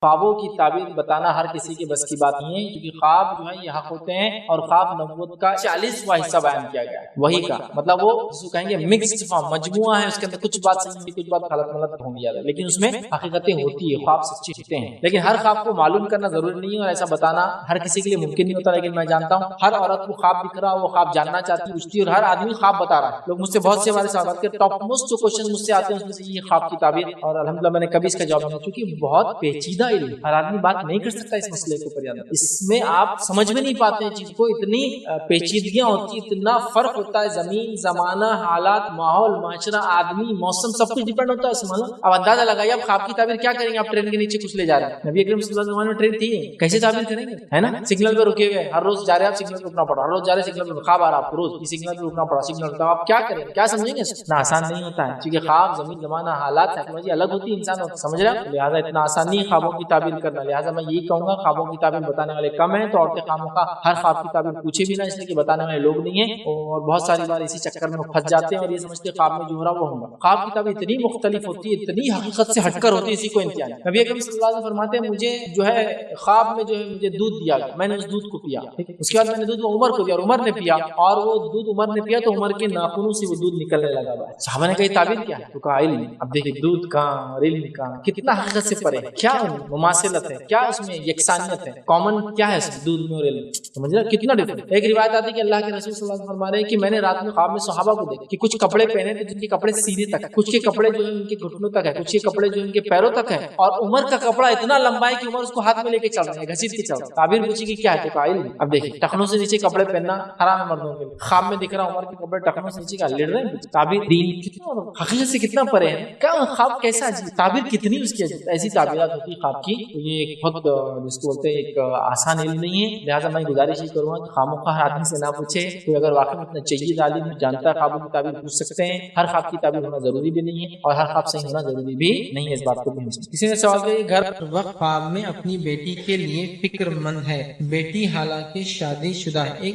خوابوں کی تعبیر بتانا ہر کسی کے بس کی بات نہیں ہے، کیونکہ خواب جو ہے یہ حق ہوتے ہیں، اور خواب نبوت کا 40واں حصہ بیان کیا گیا ہے وہی کا، مطلب وہ جس کو کہیں گے مکسڈ فارم، مجموعہ ہے، اس کے اندر کچھ بات صحیح ہوگی، کچھ بات غلط ملت ہوں گی، لیکن اس میں حقیقتیں ہوتی ہے، خواب سچے ہوتے ہیں، لیکن ہر خواب کو معلوم کرنا ضروری نہیں ہے، اور ایسا بتانا ہر کسی کے لیے ممکن نہیں ہوتا، لیکن میں جانتا ہوں ہر عورت کو خواب دکھ رہا، وہ خواب جاننا چاہتی ہے، اور ہر آدمی خواب بتا رہا ہے۔ لوگ مجھ سے بہت سے ہمارے سوالات کے ٹاپ موسٹ جو کوشچن مجھ سے آتے ہیں اس میں سے یہ خواب کی تعبیر، اور الحمدللہ میں نے کبھی اس کا جواب نہیں دیا، چونکہ بہت پیچیدہ علم، ہر آدمی بات نہیں کر سکتا اس مسئلے کے اوپر، اس میں آپ سمجھ میں نہیں پاتے ہیں چیز کو، اتنی پیچیدگیاں ہوتی ہیں، اتنا فرق ہوتا ہے، زمین، زمانہ، حالات، ماحول، معاشرہ، آدمی، موسم، سب کچھ ڈیپینڈ ہوتا ہے اس میں۔ اب اندازہ لگائیے آپ خواب کی تعبیر کیا کریں گے، آپ ٹرین کے نیچے کچھ لے جا رہے ہیں، نبی اکرم صلی اللہ علیہ وسلم میں ٹرین تھی، کیسے تعبیر کریں گے، ہے نا؟ سگنل پہ رکے ہوئے، ہر روز جا رہے ہیں آپ، سگنل پہ رکنا پڑا، ہر روز جا رہے سگنل پہ، خواب آ رہا آپ کو روز یہ سگنل پہ رکنا پڑا، سگنل پہ، آپ کیا کریں گے، کیا سمجھیں گے؟ اتنا آسان نہیں ہوتا ہے، کیونکہ خواب، زمین، زمانہ، حالات، ٹیکنالوجی الگ ہوتی ہے، انسان سمجھ رہا ہے، لہٰذا اتنا آسان نہیں خوابوں کی تعبیر کرنا، لہٰذا میں یہی کہوں گا خوابوں کی تعبیر بتانے والے کم ہیں، تو عورتیں خاموں کا ہر خواب کی تعبیر پوچھے بھی نہ، اس لیے کہ بتانے والے لوگ نہیں ہیں، اور بہت ساری بار اسی چکر میں پھنس جاتے ہیں اور یہ سمجھتے ہیں خواب میں جو ہو رہا وہ ہوگا۔ خواب کی تعبیر اتنی مختلف ہوتی ہے، اتنی حقیقت سے ہٹ کر ہوتی ہے، اسی کو امتحان۔ نبی اکرم صلی اللہ علیہ وسلم فرماتے ہیں مجھے جو ہے خواب میں جو ہے مجھے دودھ دیا گیا، میں نے اس دودھ کو پیا، اس کے بعد میں نے دودھ عمر کو دیا اور عمر نے پیا، اور وہ دودھ عمر نے پیا تو عمر کے ناخنوں سے وہ دودھ نکلنے لگا۔ صحابہ نے کہا یہ تعبیر کیا ہے؟ تو کہا علم۔ اب دیکھیں دودھ کہاں اور علم کہاں، کتنا حقیقت سے پرے، کیا مماثلت ہے، کیا اس میں یکسانیت ہے، کامن کیا ہے اس دودھ میں اور علم، سمجھ رہے کتنا ڈفرنٹ۔ ایک روایت آتی ہے کہ اللہ کے رسول صلی اللہ علیہ وسلم فرما رہے ہیں کہ میں نے رات میں خواب میں صحابہ کو دیکھا کہ کچھ کپڑے پہنے تھے جن کے کپڑے سیدھے تک، کچھ کے کپڑے جو ہے ان کے گھٹنوں تک ہے، کچھ کے کپڑے جو ان کے پیروں تک ہے، اور عمر کا کپڑا اتنا لمبا ہے کہ عمر اس کو ہاتھ میں لے کے چل رہے ہیں، گھسیٹ کے چل رہے ہیں۔ تعبیر پوچھی کہ کیا ہے، تو کہا علم۔ اب دیکھیں ٹخنوں سے نیچے کپڑے پہننا حرام ہے مردوں کے لیے، خواب میں دکھ رہا عمر کے کپڑے ٹخنوں سے نیچے کا لڑ رہے ہیں، تعبیر دین کتنا حقیقت سے کتنا پرے ہے، کیا خواب کیسا عجیب، تعبیر کتنی اس کی عجیب، ایسی تعبیرات ہوتی ہے خواب کی، یہ ایک بہت جس کو بولتے ہیں ایک آسان علم نہیں ہے، لہٰذا میں گزارش ہی کروں گا کہ خامخواہ آدمی سے نہ پوچھے، کوئی اگر واقعی میں اتنا چاہیے عالم جانتا ہے خوابوں کی تعبیر پوچھ سکتے ہیں، ہر خواب کی تعبیر ہونا ضروری بھی نہیں ہے اور ہر خواب صحیح ہونا ضروری بھی نہیں ہے، اس بات کو بھی ہم سمجھیں۔ کسی نے سوال کیا گھر وقت خواب میں اپنی بیٹی کے لیے فکر مند ہے، بیٹی حالانکہ شادی شدہ ہے،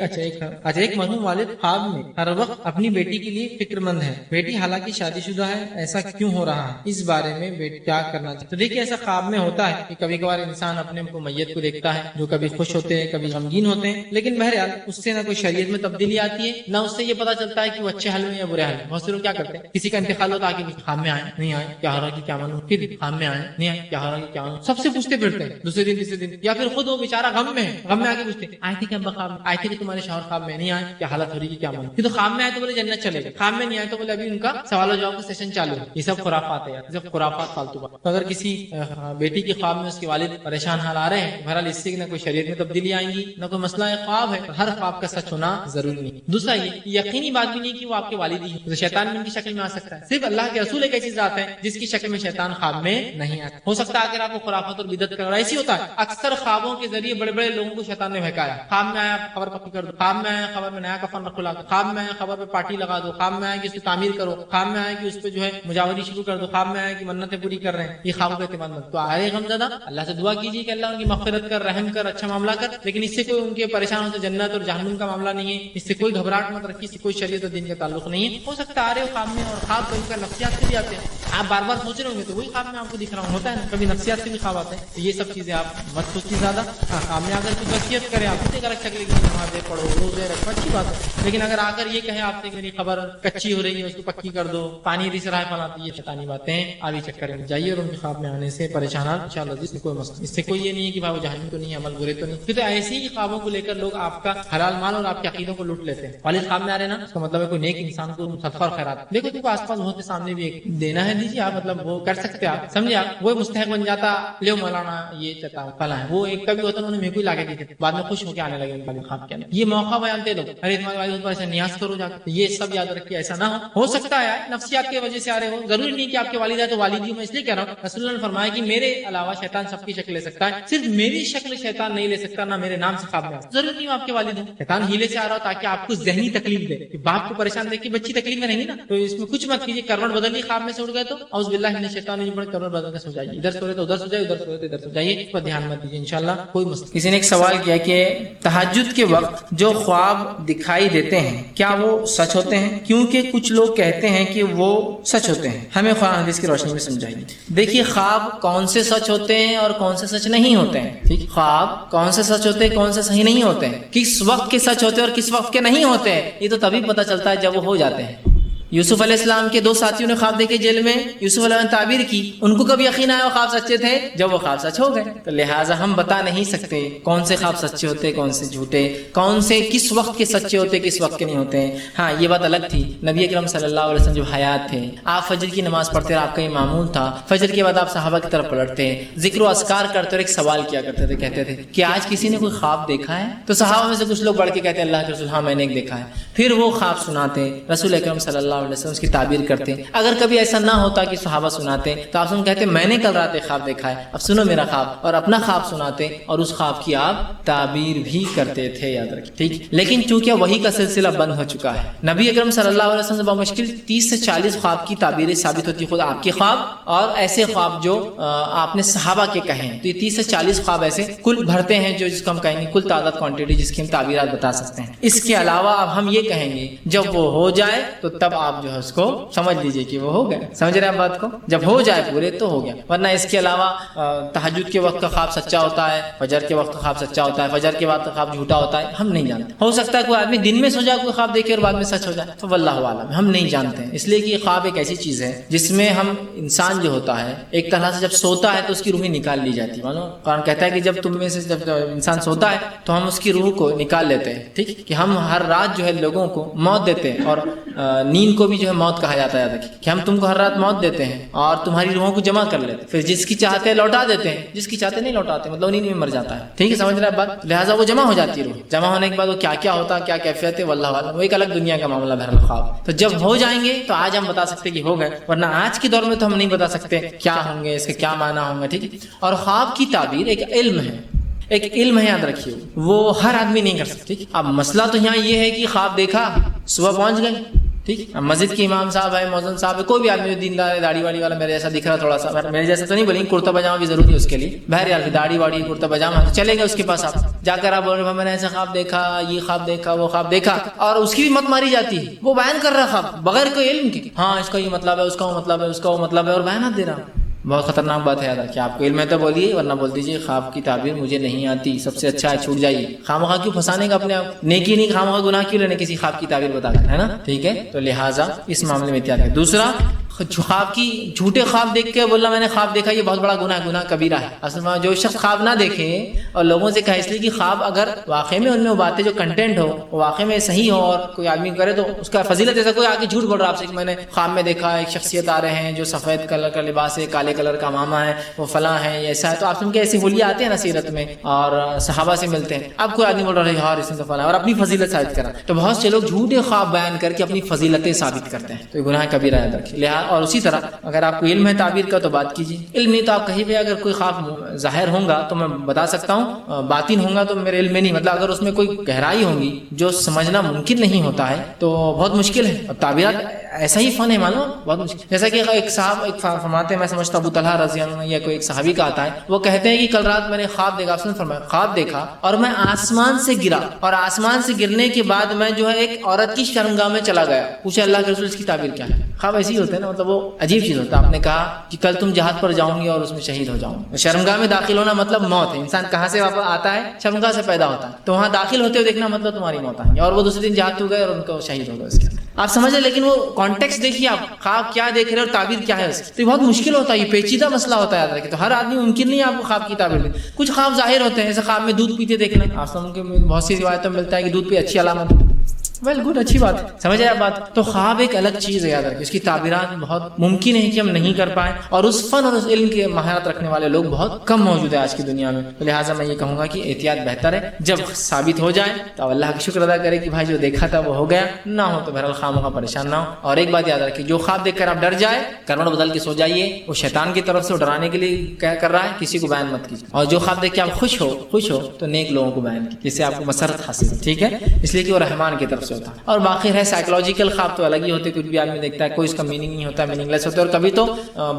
ایک مرحوم والد خواب میں ہر وقت اپنی بیٹی کے لیے فکر مند ہے، بیٹی حالانکہ شادی شدہ ہے، ایسا کیوں ہو رہا ہے، اس بارے میں بیٹی کیا کرنا چاہیے؟ تو دیکھیے ایسا خواب میں ہوتا ہے کہ کبھی کبھار انسان اپنے میت کو دیکھتا ہے جو کبھی خوش ہوتے ہیں کبھی غمگین ہوتے ہیں، لیکن بہرحال اس سے نہ کوئی شریعت میں تبدیلی آتی ہے، نہ اس سے یہ پتا چلتا ہے کہ وہ اچھے حال میں یا برے حال میں۔ بہت سے لوگ کیا کرتے ہیں، کسی کا انتقال ہوتا ہے کہ خواب میں آئے نہیں آئے کیا ہو رہا کہ کیا معلوم، پھر خواب میں آئے نہیں آئے کیا ہو رہا کہ کیا معلوم، سب سے پوچھتے پھرتے ہیں، دوسرے دن تیسرے دن، یا پھر خود وہ بیچارہ غم میں آ کے پوچھتے ہیں آئے تھے کہ ابا خواب میں آئے تھے کہ تمہارے شوہر خواب میں نہیں آئے کیا حالت ہو رہی ہے کیا معلوم، پھر تو خواب میں آئے تو بولے جنت چلے گئے، خواب میں نہیں آئے تو بولے ابھی ان کا سوال و جواب کا سیشن چالو ہے۔ یہ سب خرافات ہے یار، یہ سب خرافات فالتو بات۔ تو اگر کسی بیٹی کے خواب میں اس کے والد پریشان حال آ رہے ہیں، بہرحال اس سے نہ کوئی شریعت میں تبدیلی آئیں گی نہ کوئی مسئلہ ہے، خواب ہے، ہر خواب کا سچ ہونا ضروری نہیں۔ دوسرا یہ یقینی بات بھی نہیں کہ وہ آپ کے والد ہی ہیں، تو شیطان بھی ان کی شکل میں آ سکتا ہے، صرف اللہ کے رسول ایک ایسی ذات ہے جس کی شکل میں شیطان خواب میں نہیں آتا۔ ہو سکتا ہے اگر آپ کو خرافات اور بدعت کر رہا ہے، ایسی ہوتا ہے اکثر خوابوں کے ذریعے بڑے بڑے لوگوں کو شیطان نے بہکایا، خواب میں آیا خبر پکی کر دو، خواب میں آیا خبر میں نیا کفن رکھو لا دو، خواب میں آیا خبر پہ پارٹی لگا دو، خواب میں آیا کہ اس پہ تعمیر کرو، خواب میں آیا کہ اس پہ جو ہے مجاوری شروع کر دو، خواب میں آیا کہ منتیں پوری کر رہے ہیں، یہ خوابوں کا اعتماد مت۔ تو آئے غم زدہ اللہ سے دعا کیجیے کہ اللہ ان کی مغفرت کر، رحم کر، اچھا معاملہ کر، لیکن اس سے کوئی ان کے پریشان سے جنت اور جہنم کا معاملہ نہیں ہے، اس سے کوئی گھبراہٹ مت رکھیے، اس سے کوئی شریعت اور دین کا تعلق نہیں ہے۔ ہو سکتا ہے آ رہے ہو خواب میں اور خواب کبھی کا نفسیات سے بھی آتے ہیں، آپ بار بار سوچ رہے ہوں گے تو وہی خواب میں آپ کو دکھ رہا ہوں، ہوتا ہے نا کبھی نفسیات سے بھی خواب آتے ہیں، تو یہ سب چیزیں آپ مت سوچیے زیادہ۔ خواب میں اگر کوئی وصیت کرے آپ اسے غلط شکل کی نمازیں پڑھو، روزے رکھو، اچھی بات ہے، لیکن اگر آ کر یہ کہے آپ سے کہ میری خبر کچی ہو رہی ہے اس کو پکی کر دو، پانی رس رہا ہے فلاں، یہ شیطانی باتیں ہیں، آگے چکر میں جائیے اور ان کے خواب میں آنے سے پریشانات انشاءاللہ اس سے کوئی مسئلہ، اس سے کوئی یہ نہیں ہے کہ بھائی وہ جہنم تو نہیں ہے، عمل برے تو نہیں، پھر تو ایسے ہی خوابوں کو لے کر لوگ آپ کا حلال مال اور آپ کے عقیدوں کو لوٹ لیتے ہیں۔ والد خواب میں آ رہے نا اس کا مطلب ہے کوئی نیک انسان کو صدقہ اور خیرات، دیکھو تم کو آس پاس بہت سامنے بھی ایک دینا ہے دیجیے آپ، مطلب وہ کر سکتے آپ، سمجھے آپ، وہ مستحق بن جاتا لے مولانا یہ چاہتا فلاں ہے، وہ ایک کبھی ہوتا انہوں نے میرے کو لا کے دیتے بعد میں خوش ہو کے آنے لگے ان خواب کے اندر، یہ موقع بیان دے دو، ارے تمہارے والد پر ایسا نیاز کرو جا کے، یہ سب یاد رکھیے ایسا نہ ہو سکتا ہے نفسیات کی وجہ سے آ رہے ہو، ضروری نہیں کہ آپ کے والد ہے تو والد ہی، میں اس لیے کہہ رہا ہوں رسول اللہ نے فرمایا کہ میرے علاوہ شیطان سب کی شکل لے سکتا ہے، صرف میری شکل شیطان نہیں لے سکتا، نہ میرے نام سے خواب میں، ضروری نہیں آپ کے والد ہوں، شیطان ہیلے سے آ رہا ہو تاکہ آپ کو ذہنی تکلیف دے، کہ باپ کو پریشان دیکھ کے بچی تکلیف میں رہیں گی نا، تو اس میں کچھ مت کیجیے، کروٹ بدل لی خواب میں سے اٹھ گئے تو اعوذ باللہ من الشیطان الرجیم پڑھ کر بدل کے سو جائیے، ادھر سو رہے تو ادھر سو جائیے، ادھر سو رہے تو ادھر سو جائیے، اس پر دھیان مت دیجیے، انشاءاللہ کوئی مسئلہ۔ کسی نے ایک سوال کیا کہ تہجد کے وقت جو خواب دکھائی دیتے ہیں کیا وہ سچ ہوتے ہیں؟ کیونکہ کچھ لوگ کہتے ہیں کہ وہ سچ ہوتے ہیں، ہمیں قرآن حدیث کی روشنی میں سمجھائیے۔ دیکھیے خواب کون سے سچ ہوتے ہیں اور کون سے سچ نہیں ہوتے ہیں، ٹھیک؟ خواب کون سے سچ ہوتے ہیں، کون سے صحیح نہیں ہوتے ہیں، کس وقت کے سچ ہوتے ہیں اور کس وقت کے نہیں ہوتے ہیں، یہ تو تبھی پتہ چلتا ہے جب وہ ہو جاتے ہیں۔ یوسف علیہ السلام کے 2 ساتھیوں نے خواب دیکھے جیل میں، یوسف علیہ السلام نے تعبیر کی، ان کو کب یقین آیا وہ خواب سچے تھے؟ جب وہ خواب سچ ہو گئے۔ تو لہٰذا ہم بتا نہیں سکتے کون سے خواب سچے ہوتے کون سے جھوٹے، کون سے کس وقت کے سچے ہوتے کس وقت کے نہیں ہوتے ہیں۔ ہاں یہ بات الگ تھی، نبی اکرم صلی اللہ علیہ وسلم جب حیات تھے، آپ فجر کی نماز پڑھتے اور آپ کا یہ معمول تھا، فجر کے بعد آپ صحابہ کی طرف پلٹتے، ذکر و اذکار کرتے اور ایک سوال کیا کرتے تھے، کہتے تھے کہ آج کسی نے کوئی خواب دیکھا ہے؟ تو صحابہ میں سے کچھ لوگ بڑھ کے کہتے ہیں اللہ کے رسول ہاں میں نے ایک دیکھا ہے۔ پھر وہ خواب سناتے، رسول اکرم صلی اللہ علیہ وسلم اس کی تعبیر کرتے۔ اگر کبھی ایسا نہ ہوتا کہ صحابہ سناتے تو آپ کہتے میں نے کل رات ایک خواب دیکھا ہے، اب سنو میرا خواب، اور اپنا خواب سناتے اور اس خواب کی آپ تعبیر بھی کرتے تھے، یاد رکھیں، ٹھیک؟ لیکن چونکہ وحی کا سلسلہ بند ہو چکا ہے، نبی اکرم صلی اللہ علیہ وسلم سے بمشکل 30 سے 40 خواب کی تعبیریں ثابت ہوتی، خود آپ کے خواب اور ایسے خواب جو آپ نے صحابہ کے کہیں، تو یہ 30 سے 40 خواب ایسے کل بھرتے ہیں جو جس کو ہم کہیں گے کل تعداد کوانٹٹی جس کی ہم تعبیرات بتا سکتے ہیں۔ اس کے علاوہ اب ہم یہ کہیں گے جب وہ ہو جائے تو تب آپ جو ہے اس کو سمجھ لیجئے کہ وہ ہو گیا، سمجھ رہے ہیں بات کو؟ جب ہو جائے پورے تو ہو گیا، ورنہ اس کے علاوہ تہجد کے وقت کا خواب سچا ہوتا ہے، فجر کے وقت کا خواب سچا ہوتا ہے، فجر کے بعد کا خواب جھوٹا ہوتا ہے، ہم نہیں جانتے۔ ہو سکتا ہے کوئی آدمی دن میں سو جائے کوئی خواب دیکھے اور بعد میں سچ ہو جائے، تو واللہ عالم ہم نہیں جانتے ہیں، اس لیے کہ یہ خواب ایک ایسی چیز ہے جس میں ہم انسان جو ہوتا ہے ایک طرح سے جب سوتا ہے تو اس کی روح نکال لی جاتی ہے، معلوم قرآن کہتا ہے کہ جب تم میں سے جب انسان سوتا ہے تو ہم اس کی روح کو نکال لیتے ہیں، ٹھیک؟ کہ ہم ہر رات جو ہے لوگوں کو موت دیتے ہیں، اور نیند کو بھی جو ہے موت کہا جاتا ہے، کہ ہم تم کو ہر رات موت دیتے ہیں اور تمہاری روحوں کو جمع کر لیتے ہیں، پھر جس کی چاہتے ہیں لوٹا دیتے ہیں، جس کی چاہتے نہیں لوٹاتے، مطلب نیند میں مر جاتا ہے، ٹھیک ہے؟ سمجھ رہے ہیں بات؟ لہٰذا وہ جمع ہو جاتی ہے روح، جمع ہونے کے بعد وہ کیا کیا ہوتا ہے، کیا کیفیت ہے، واللہ عالم، وہ ایک الگ دنیا کا معاملہ بہرحال خواب۔ تو جب ہو جائیں گے تو آج ہم بتا سکتے کہ ہو گئے، ورنہ آج کے دور میں تو ہم نہیں بتا سکتے کیا ہوں گے، اس کے کیا معنی ہوں گے، ٹھیک ہے؟ اور خواب کی تعبیر ایک علم ہے، ایک علم ہے، یاد رکھیے، وہ ہر آدمی نہیں کر سکتا، ٹھیک؟ اب مسئلہ تو یہاں یہ ہے کہ خواب دیکھا، صبح پہنچ گئے، ٹھیک؟ اب مسجد کے امام صاحب ہے، مؤذن صاحب ہے، کوئی بھی آدمی جو دیندار ہے، داڑھی واڑی والا، میرے جیسا دکھ رہا تھوڑا سا، میرے جیسا تو نہیں بولیں، کرتا پاجامہ بھی ضروری ہے اس کے لیے، بہرحال داڑھی واڑی کرتا پاجامہ، تو چلے گئے اس کے پاس، آپ جا کر آپ بول رہے میں نے ایسا خواب دیکھا، یہ خواب دیکھا، وہ خواب دیکھا، اور اس کی بھی مت ماری جاتی ہے، وہ بیان کر رہا خواب بغیر کوئی علم کے، ہاں اس کا یہ مطلب ہے، اس کا وہ مطلب ہے، اس کا وہ مطلب ہے، اور بیانات دے رہا۔ بہت خطرناک بات ہے، یاد رکھیے، آپ کو علم ہے تو بولیے، ورنہ بول دیجیے خواب کی تعبیر مجھے نہیں آتی، سب سے اچھا ہے چھوٹ جائیے، خواہ کیوں پھنسانے کا اپنے آپ، نیکی نہیں خواہ گناہ کیوں لینے کسی خواب کی تعبیر بتا کر، ہے نا؟ ٹھیک ہے، تو لہٰذا اس معاملے میں احتیاط ہے۔ دوسرا، خواب کی جھوٹے خواب دیکھ کے بولنا میں نے خواب دیکھا، یہ بہت بڑا گناہ کبیرہ ہے۔ اصل میں جو شخص خواب نہ دیکھے اور لوگوں سے کہا، اس لیے کہ خواب اگر واقعی میں ان میں وہ باتیں جو کنٹینٹ ہو وہ واقعی میں صحیح ہو اور کوئی آدمی کرے تو اس کا فضیلت، ایسا کوئی آگے جھوٹ بول رہا آپ سے کہ میں نے خواب میں دیکھا ایک شخصیت آ رہے ہیں جو سفید کلر کا لباس ہے، کالے کلر کا امامہ ہے، وہ فلاں ہے، یہ ایسا ہے، تو آپ سن کے ایسے حلیہ آتے ہیں نا سیرت میں اور صحابہ سے ملتے ہیں، اب کوئی آدمی بول رہا ہے یار اس نے تو فلاں، اور اپنی فضیلت ثابت کرا، تو بہت سے لوگ جھوٹے خواب بیان کر کے اپنی فضیلتیں ثابت کرتے ہیں، تو یہ گناہ کبیرہ یاد رکھیے۔ لہٰذا اور اسی طرح اگر آپ کو علم ہے تعبیر کا تو بات کیجیے، علم نہیں تو آپ کہیں بھی اگر کوئی خواب ظاہر ہوں گا تو میں بتا سکتا ہوں، باطن ہوں گا تو میرے علم میں نہیں، مطلب اگر اس میں کوئی گہرائی ہوگی جو سمجھنا ممکن نہیں ہوتا ہے تو بہت مشکل ہے۔ اور تعبیرات ایسا ہی فن ہے، معلوم بہت مشکل، جیسا کہ ایک صاحب ایک فرماتے ہیں، میں سمجھتا ابو طلحہ رضی اللہ عنہ یا کوئی ایک صحابی کا آتا ہے، وہ کہتے ہیں کہ کل رات میں نے خواب دیکھا، آپ نے فرمایا خواب دیکھا اور میں آسمان سے گرا، اور آسمان سے گرنے کے بعد میں جو ہے ایک عورت کی شرمگاہ میں چلا گیا، پوچھا اللہ کے رسول اس کی تعبیر کیا ہے؟ خواب ایسے ہی ہوتے ہیں نا، مطلب وہ عجیب چیز ہوتا ہے۔ آپ نے کہا کہ کل تم جہاد پر جاؤں گی اور اس میں شہید ہو جاؤں گی، شرمگاہ میں داخل ہونا مطلب موت ہے، انسان کہاں سے واپس آتا ہے؟ شرمگاہ سے پیدا ہوتا ہے، تو وہاں داخل ہوتے ہوئے دیکھنا مطلب تمہاری موت آئیں گی، اور وہ دوسرے دن جہاد ہو گئے اور ان کو شہید ہو گئے اس کے اندر، آپ سمجھیں۔ لیکن وہ کانٹیکسٹ دیکھیے، آپ خواب کیا دیکھ رہے ہیں اور تعبیر کیا ہے اس کی، تو یہ بہت مشکل ہوتا ہے، یہ پیچیدہ مسئلہ ہوتا ہے، یاد رکھیں۔ تو ہر آدمی ممکن نہیں آپ کو خواب کی تعبیر دے، کچھ خواب ظاہر ہوتے ہیں، جیسے خواب میں دودھ پیتے دیکھنا، آپ سمجھ کے بہت سی روایتوں میں ملتا ہے کہ دودھ پہ اچھی علامت، ویل گڈ، اچھی بات ہے، سمجھ آئے بات۔ تو خواب ایک الگ چیز ہے، یاد رکھیں، اس کی تعبیرات بہت ممکن ہے کہ ہم نہیں کر پائیں، اور اس فن اور اس علم کے مہارت رکھنے والے لوگ بہت کم موجود ہیں آج کی دنیا میں، لہٰذا میں یہ کہوں گا کہ احتیاط بہتر ہے، جب ثابت ہو جائے تو اللہ کا شکر ادا کرے کہ بھائی جو دیکھا تھا وہ ہو گیا، نہ ہو تو بہرحال خامخواہ پریشان نہ ہو۔ اور ایک بات یاد رکھیے، جو خواب دیکھ کر آپ ڈر جائے، کروٹ بدل کے سو جائیے، وہ شیطان کی طرف سے ڈرانے کے لیے کیا کر رہا ہے، کسی کو بیان مت کیجیے، اور جو خواب دیکھ کے آپ خوش ہو تو نیک لوگوں کو بیان کیجیے، جس سے آپ کو مسرت حاصل، ٹھیک ہے، اس لیے کہ وہ رحمان کی طرف سے ہوتا ہے. اور باقی ہے سائیکولوجیکل خواب تو الگ ہی ہوتے, کچھ بھی آدمی دیکھتا ہے کوئی اس کا میننگ نہیں ہوتا, میننگ لیس ہوتا ہے. اور کبھی تو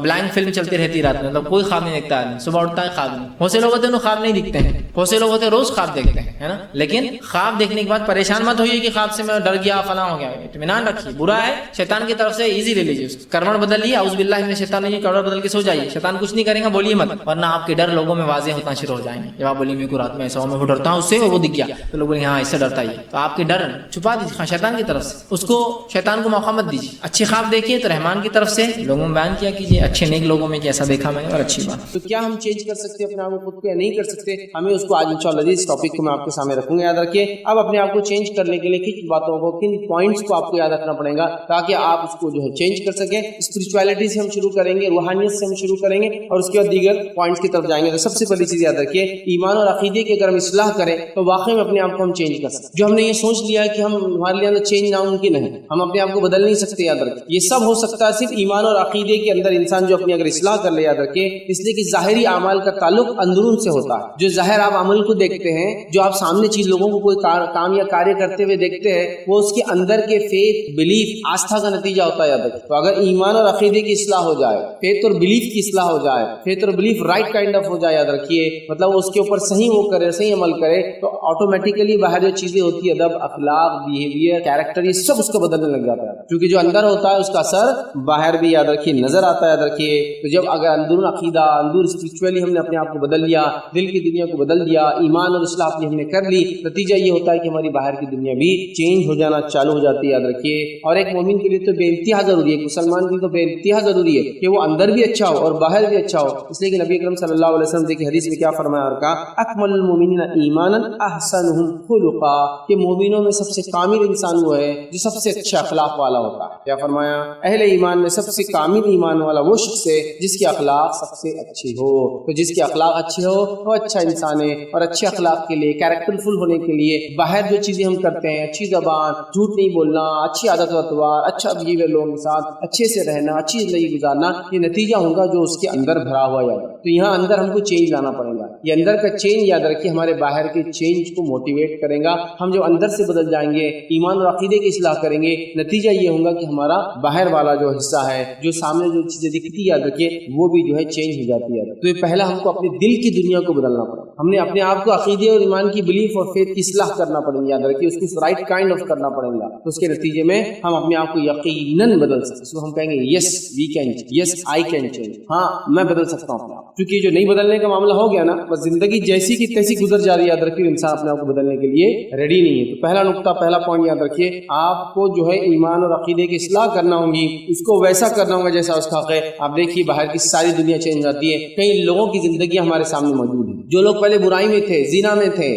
بلینک فلم چلتی رہتی رات میں, مطلب کوئی خواب نہیں دیکھتا آدمی, صبح اٹھتا ہے خواب نہیں. بہت سے لوگ ہوتے ہیں خواب نہیں دکھتے ہیں, بہت سے لوگ ہوتے ہیں روز خواب دیکھتے ہیں, ہے نا. لیکن خواب دیکھنے کے بعد پریشان مت ہوئیے کہ خواب سے میں ڈر گیا فلاں ہو گیا, اطمینان رکھیے. برا ہے شیطان کی طرف سے, ایزی لے لیجیے, کروٹ بدل لیے, اعوذ باللہ من الشیطان الرجیم, کروٹ بدل کے سو جائیے. شیطان کچھ نہیں کرے گا, بولیے مت, ورنہ آپ کے ڈر لوگوں میں واضح ہونا شروع ہو جائیں گے. جب آپ بولیے میرے کو رات میں ایسا ہو, میں ڈرتا ہوں اس سے, وہ دکھ گیا, تو لوگ بولیں ہاں اس سے ڈرتا ہی, تو آپ کے ڈر چھپا دیجیے شیطان کی طرف سے. اس کو شیطان کو موقع مت دیجیے. اچھے خواب دیکھیے تو رحمان کی طرف سے لوگوں میں بیان کیا کیجیے, اچھے نیک لوگوں میں کیسا دیکھا میں نے, اور اچھی بات. تو کیا ہم چینج کر سکتے ہیں اپنے آپ کو خود کو یا نہیں کر سکتے؟ ہمیں اس کو آج انشاءاللہ اس ٹاپک کو میں آپ کے سامنے رکھوں گا. یاد رکھیے اب اپنے آپ کو چینج کرنے کے لیے کن باتوں کو, کن پوائنٹس کو آپ کو یاد رکھنا پڑے گا تاکہ آپ اس کو جو ہے چینج کر سکیں. اسپرچویلٹی سے ہم شروع کریں گے, روحانیت سے ہم شروع کریں گے, اور اس کے بعد دیگر پوائنٹس کی طرف جائیں گے. تو سب سے پہلی چیز یاد رکھیے, ایمان اور عقیدے کی اگر ہم اصلاح کریں تو واقعی میں اپنے آپ کو ہم چینج کر سکتے. جو ہم نے یہ سوچ لیا ہے کہ ہم ہمارے لیے چینج ناممکن ہے, ہم اپنے آپ کو بدل نہیں سکتے, یاد رکھیں یہ سب ہو سکتا ہے صرف ایمان اور عقیدے کے اندر انسان جو اپنی اگر اصلاح کر لے. یاد رکھیں اس لیے کہ ظاہری اعمال کا تعلق اندرون سے ہوتا ہے. جو ظاہر آپ عمل کو دیکھتے ہیں, جو آپ سامنے چیز لوگوں کو کوئی کام یا کاریہ کرتے ہوئے دیکھتے ہیں, وہ اس کے اندر کے فیتھ, بلیف, آستھا کا نتیجہ ہوتا ہے. یاد رکھیں تو اگر ایمان اور عقیدے کی اصلاح ہو جائے, فیتھ اور بلیف کی اصلاح ہو جائے, فیتھ اور بلیف رائٹ کائنڈ آف ہو جائے, یاد رکھیے مطلب اس کے اوپر صحیح وہ کرے, صحیح عمل کرے, تو آٹومیٹیکلی باہر جو چیزیں ہوتی ہے, ادب, اخلاق, بیہیویئر, کیریکٹر, یہ سب اس کو بدلنے لگ جاتا ہے. کیونکہ جو اندر ہوتا ہے اس کا اثر باہر بھی یاد رکھیے نظر آتا ہے. یاد رکھیے تو جب اگر اندرون عقیدہ, اندر اسپرچولی ہم نے اپنے آپ کو بدل لیا, دل کی دنیا کو بدل دیا, ایمان اور اصلاح اپنی ہم نے کر لی, نتیجہ یہ ہوتا ہے کہ ہماری باہر کی دنیا بھی چینج ہو جانا چالو ہو جاتی ہے. یاد رکھیے اور ایک مومن کے لیے تو بے انتہا ضروری ہے, ایک مسلمان کے لیے تو بے انتہا ضروری ہے کہ وہ اندر بھی اچھا ہو اور باہر بھی اچھا ہو. اس لیے کہ نبی اکرم صلی اللہ علیہ وسلم دیکھیے حدیث میں کیا فرمایا اور کہا, اکمل المؤمنین ایمانا احسنهم خلقا, کہ مومنوں میں سب سے کامل انسان وہ ہے جو سب سے اچھا اخلاق والا ہوتا ہے. کیا فرمایا, اہل ایمان میں سب سے کامل ایمان والا وہ شخص ہے جس کے اخلاق سب سے اچھے ہو. تو جس کے اخلاق اچھے ہو وہ اچھا انسان ہے. اور اچھے اخلاق کے لیے, کیریکٹر فل ہونے کے لیے باہر جو چیزیں ہم کرتے ہیں, اچھی زبان, جھوٹ نہیں بولنا, اچھی عادت و اطوار, اچھا بیہیویئر, لوگوں کے ساتھ اچھے سے رہنا, اچھی زندگی گزارنا, یہ نتیجہ ہوگا جو اس کے اندر بھرا ہوا ہے. تو یہاں اندر ہم کو چینج لانا پڑے گا. یہ اندر کا چینج یاد رکھیے ہمارے باہر کے چینج کو موٹیویٹ کرے گا. ہم جو اندر سے بدل جائیں گے, ایمان اور عقیدے کی اصلاح کریں گے, نتیجہ یہ ہوگا کہ ہمارا باہر والا جو حصہ ہے, جو سامنے جو چیزیں دکھتی ہے, یاد رکھیے وہ بھی جو ہے چینج ہو جاتی ہے. تو یہ پہلا ہم کو اپنے دل کی دنیا کو بدلنا پڑے گا. ہم نے اپنے آپ کو عقیدے اور ایمان کی بلیف اور فیتھ کی اصلاح کرنا پڑے گی. یاد رکھیے اس کو رائٹ کائنڈ آف کرنا پڑے گا. تو اس کے نتیجے میں ہم اپنے آپ کو یقیناً بدل سکتے. اس کو ہم کہیں گے yes we can, yes I can change, ہاں میں بدل سکتا ہوں اپنے آپ. کیونکہ جو نہیں بدلنے کا معاملہ ہو گیا نا, بس زندگی جیسی کی تیسی گزر جا رہی ہے. یاد رکھیے انسان اپنے آپ کو بدلنے کے لیے ریڈی نہیں ہے. تو پہلا نقطہ, پہلا پوائنٹ یاد رکھیے, آپ کو جو ہے ایمان اور عقیدے کی اصلاح کرنا ہوگی, اس کو ویسا کرنا ہوگا جیسا اس کا حق ہے. آپ دیکھیے باہر کی ساری دنیا چینج جاتی ہے. کئی لوگوں کی زندگی ہمارے سامنے موجود ہے, جو لوگ پہلے برائی میں تھے, زنا میں تھے,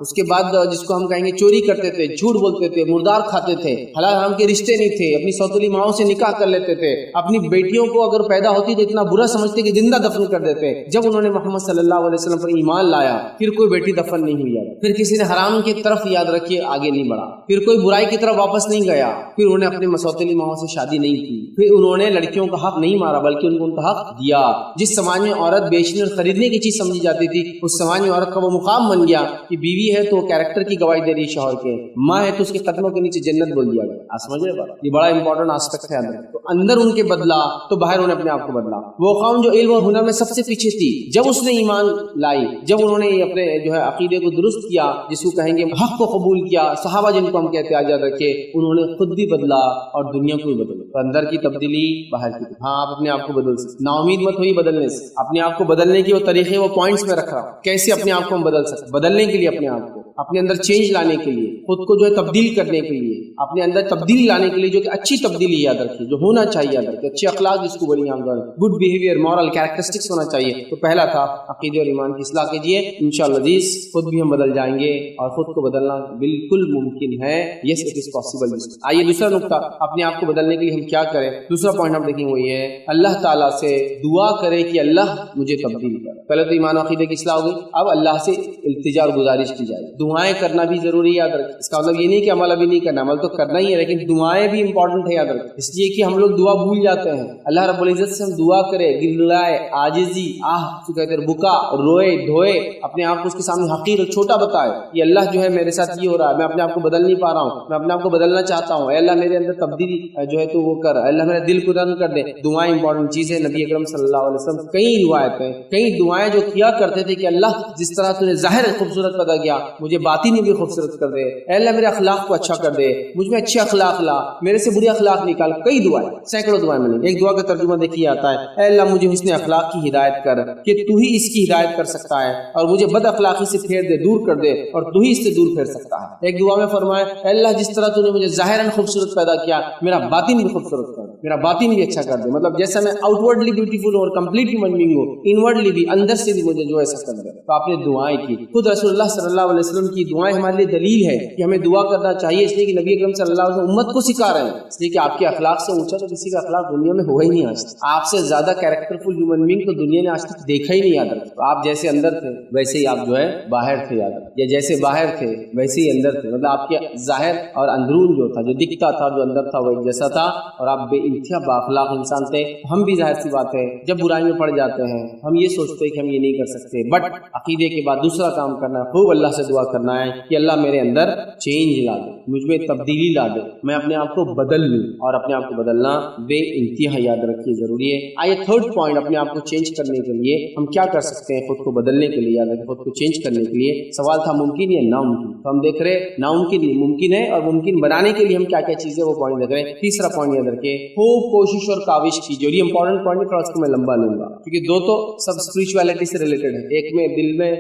اس کے بعد جس کو ہم کہیں گے چوری کرتے تھے, جھوٹ بولتے تھے, مردار کھاتے تھے, حلال حرام کے رشتے نہیں تھے, اپنی سوتیلی ماؤں سے نکاح کر لیتے تھے, اپنی بیٹیوں کو اگر پیدا ہوتی تو اتنا برا سمجھتے کہ زندہ دفن کر دیتے. جب انہوں نے محمد صلی اللہ علیہ وسلم پر ایمان لایا, پھر کوئی بیٹی دفن نہیں ہوئی. پھر کسی نے حرام کی طرف یاد رکھیے آگے نہیں بڑھا, پھر کوئی برائی کی طرف واپس نہیں گیا, پھر انہوں نے اپنے مسوتیلی ماؤں سے شادی نہیں کی, پھر انہوں نے لڑکیوں کا حق نہیں مارا بلکہ ان کو ان کا حق دیا. جس سماج میں عورت بیچنے اور خریدنے کی چیز سمجھی جاتی تھی, اس سماج میں عورت کا وہ مقام بن گیا کہ بیوی ہے تو کیریکٹر کی گواہی دے رہی شوہر کے, ماں ہے تو اس کے قدموں کے نیچے جنت بول دیا گیا. سمجھ رہے بات, یہ بڑا امپورٹنٹ آسپیکٹ ہے اندر. تو اندر ان کے بدلا تو باہر انہوں نے اپنے آپ کو بدلا. وہ قوم جو علم اور ہنر میں سب سے پیچھے تھی, جب اس نے ایمان لائی, جب انہوں نے اپنے جو ہے عقیدے کو درست کیا, جس کو کہیں گے حق کو قبول کیا, صحابہ جن کو ہم کہتے ہیں یاد رکھے, انہوں نے خود بھی بدلا اور دنیا کو بھی بدلا. تو اندر کی تبدیلی, باہر کی. ہاں آپ اپنے آپ کو بدل سکتے, نا امید مت ہوئی بدلنے سے. اپنے آپ کو بدلنے کے وہ طریقے, وہ پوائنٹس میں رکھ رہا ہوں, کیسے اپنے آپ کو ہم بدل سکتے. بدلنے کے لیے اپنے آپ کو, اپنے اندر چینج لانے کے لیے, خود کو جو ہے تبدیل کرنے کے لیے, اپنے اندر تبدیلی لانے کے لیے, جو کہ اچھی تبدیلی یاد رکھیے, جو ہونا چاہیے یاد رکھیے, اچھے اخلاق جس کو بڑی گڈ بیہیویئر, مورل کیریکٹرسٹکس ہونا چاہیے. تو پہلا تھا عقیدے اور ایمان کی اصلاح کیجیے, انشاءاللہ عزیز خود بھی ہم بدل جائیں گے, اور خود کو بدلنا بالکل ممکن ہے. Yes it is possible. آئیے دوسرا نقطہ, اپنے آپ کو بدلنے کے لیے ہم کیا کریں. دوسرا پوائنٹ ہم دیکھیں وہ یہ ہے, اللہ تعالیٰ سے دعا کرے کہ اللہ مجھے تبدیل کر. پہلے تو ایمان و عقیدے کی اصلاح ہوگی, اب اللہ سے التجا اور گزارش کی جائے, دعائیں کرنا بھی ضروری ہے، یاد رکھیں۔ اس کا مطلب یہ نہیں کہ عمل ابھی نہیں کرنا، عمل تو کرنا ہی ہے، لیکن دعائیں بھی امپورٹنٹ ہے، یاد رکھیں۔ اس لیے کہ ہم لوگ دعا بھول جاتے ہیں۔ اللہ رب العزت سے ہم دعا کرے، گڑگڑائے، عاجزی، کہتے ہیں بکا، روئے دھوئے، اپنے آپ کو اس کے سامنے حقیر اور چھوٹا بتائے، یہ اللہ جو ہے میرے ساتھ یہ ہو رہا ہے، میں اپنے آپ کو بدل نہیں پا رہا ہوں، میں اپنے آپ کو بدلنا چاہتا ہوں، اے اللہ میرے اندر تبدیلی جو ہے تو وہ کر، اے اللہ میرے دل کو نرم کر دے۔ دعائیں امپورٹنٹ چیز ہے۔ نبی اکرم صلی اللہ علیہ وسلم کئی روایتیں، کئی دعائیں جو کیا کرتے تھے کہ اللہ جس طرح تو نے ظاہر خوبصورت پیدا کیا، مجھے باطن میں بھی خوبصورت کر دے، اے اللہ میرے اخلاق کو اچھا کر دے، مجھ میں اچھے اخلاق لا، میرے سے برے اخلاق نکال۔ کئی دعائیں، سینکڑوں دعائیں ملیں۔ ایک دعا کا ترجمہ دیکھیے آتا ہے، اے اللہ مجھے حسن اخلاق کی ہدایت کر کہ تو ہی اس کی ہدایت کر سکتا ہے، اور مجھے بد اخلاقی سے پھیر دے، دور کر دے، اور تو ہی اس سے دور پھیر سکتا ہے۔ ایک دعا میں فرمائے، اے اللہ جس طرح تو نے مجھے ظاہراً خوبصورت پیدا کیا، میرا باطن بھی خوبصورت کر دے، میرا باطن بھی اچھا کر دے، مطلب جیسا میں آؤٹ ورڈلی بیوٹیفل اور کمپلیٹ ہیومن بینگ ہوں، انورڈلی بھی، اندر سے بھی مجھے جو ایسا کر دے۔ تو آپ نے دعائیں کی، خود رسول اللہ صلی اللہ علیہ وسلم کی دعائیں ہمارے لیے دلیل ہے کہ ہمیں دعا کرنا چاہیے، اس لیے کہ نبی اکرم صلی اللہ علیہ وسلم امت کو سکھا رہے ہیں، اس لیے کہ آپ کے اخلاق سے اونچا تو کسی کا اخلاق دنیا میں ہوا ہی نہیں آج تک۔ آپ سے زیادہ کیریکٹرفل ہیومن بینگ تو دنیا نے آج تک دیکھا ہی نہیں، یاد رکھیں۔ تو آپ جیسے اندر تھے ویسے ہی آپ جو ہے باہر تھے، یاد رکھیں، یا جیسے باہر تھے ویسے ہی اندر تھے، مطلب آپ کے ظاہر اور اندرون جو تھا، جو دکھتا تھا، جو اندر تھا وہ ایک جیسا تھا، اور آپ بے انتہا بااخلاق انسان تھے۔ ہم بھی ظاہر سی بات ہے جب برائی میں پڑ جاتے ہیں ہم یہ سوچتے ہیں کہ ہم یہ نہیں کر سکتے، بٹ عقیدے کے بعد دوسرا کام کرنا ہے، خوب اللہ سے دعا کرنا ہے کہ اللہ میرے اندر چینج لا دے، مجھ میں تبدیلی لا دے، میں اپنے آپ کو بدل لوں، اور اپنے آپ کو بدلنا بے انتہا یاد رکھیے ضروری ہے۔ آئیے تھرڈ پوائنٹ، اپنے آپ کو چینج کرنے کے لیے ہم کیا کر سکتے ہیں، خود کو بدلنے کے لیے، یاد رکھیں خود کو چینج کرنے کے لیے۔ سوال تھا ممکن یا ناممکن، تو ہم دیکھ رہے ناممکن نہیں، ممکن ہے، اور ممکن بنانے کے لیے ہم کیا کیا چیزیں وہ پوائنٹ دیکھ رہے ہیں۔ تیسرا پوائنٹ یاد رکھیں، خوب کوشش اور کاوش کیجیے، اور یہ امپورٹنٹ پوائنٹ ہے، تھوڑا اس کو میں لمبا لوں گا کیونکہ دو تو سب اسپرچویلٹی سے ریلیٹڈ ہے، ایک میں دل میں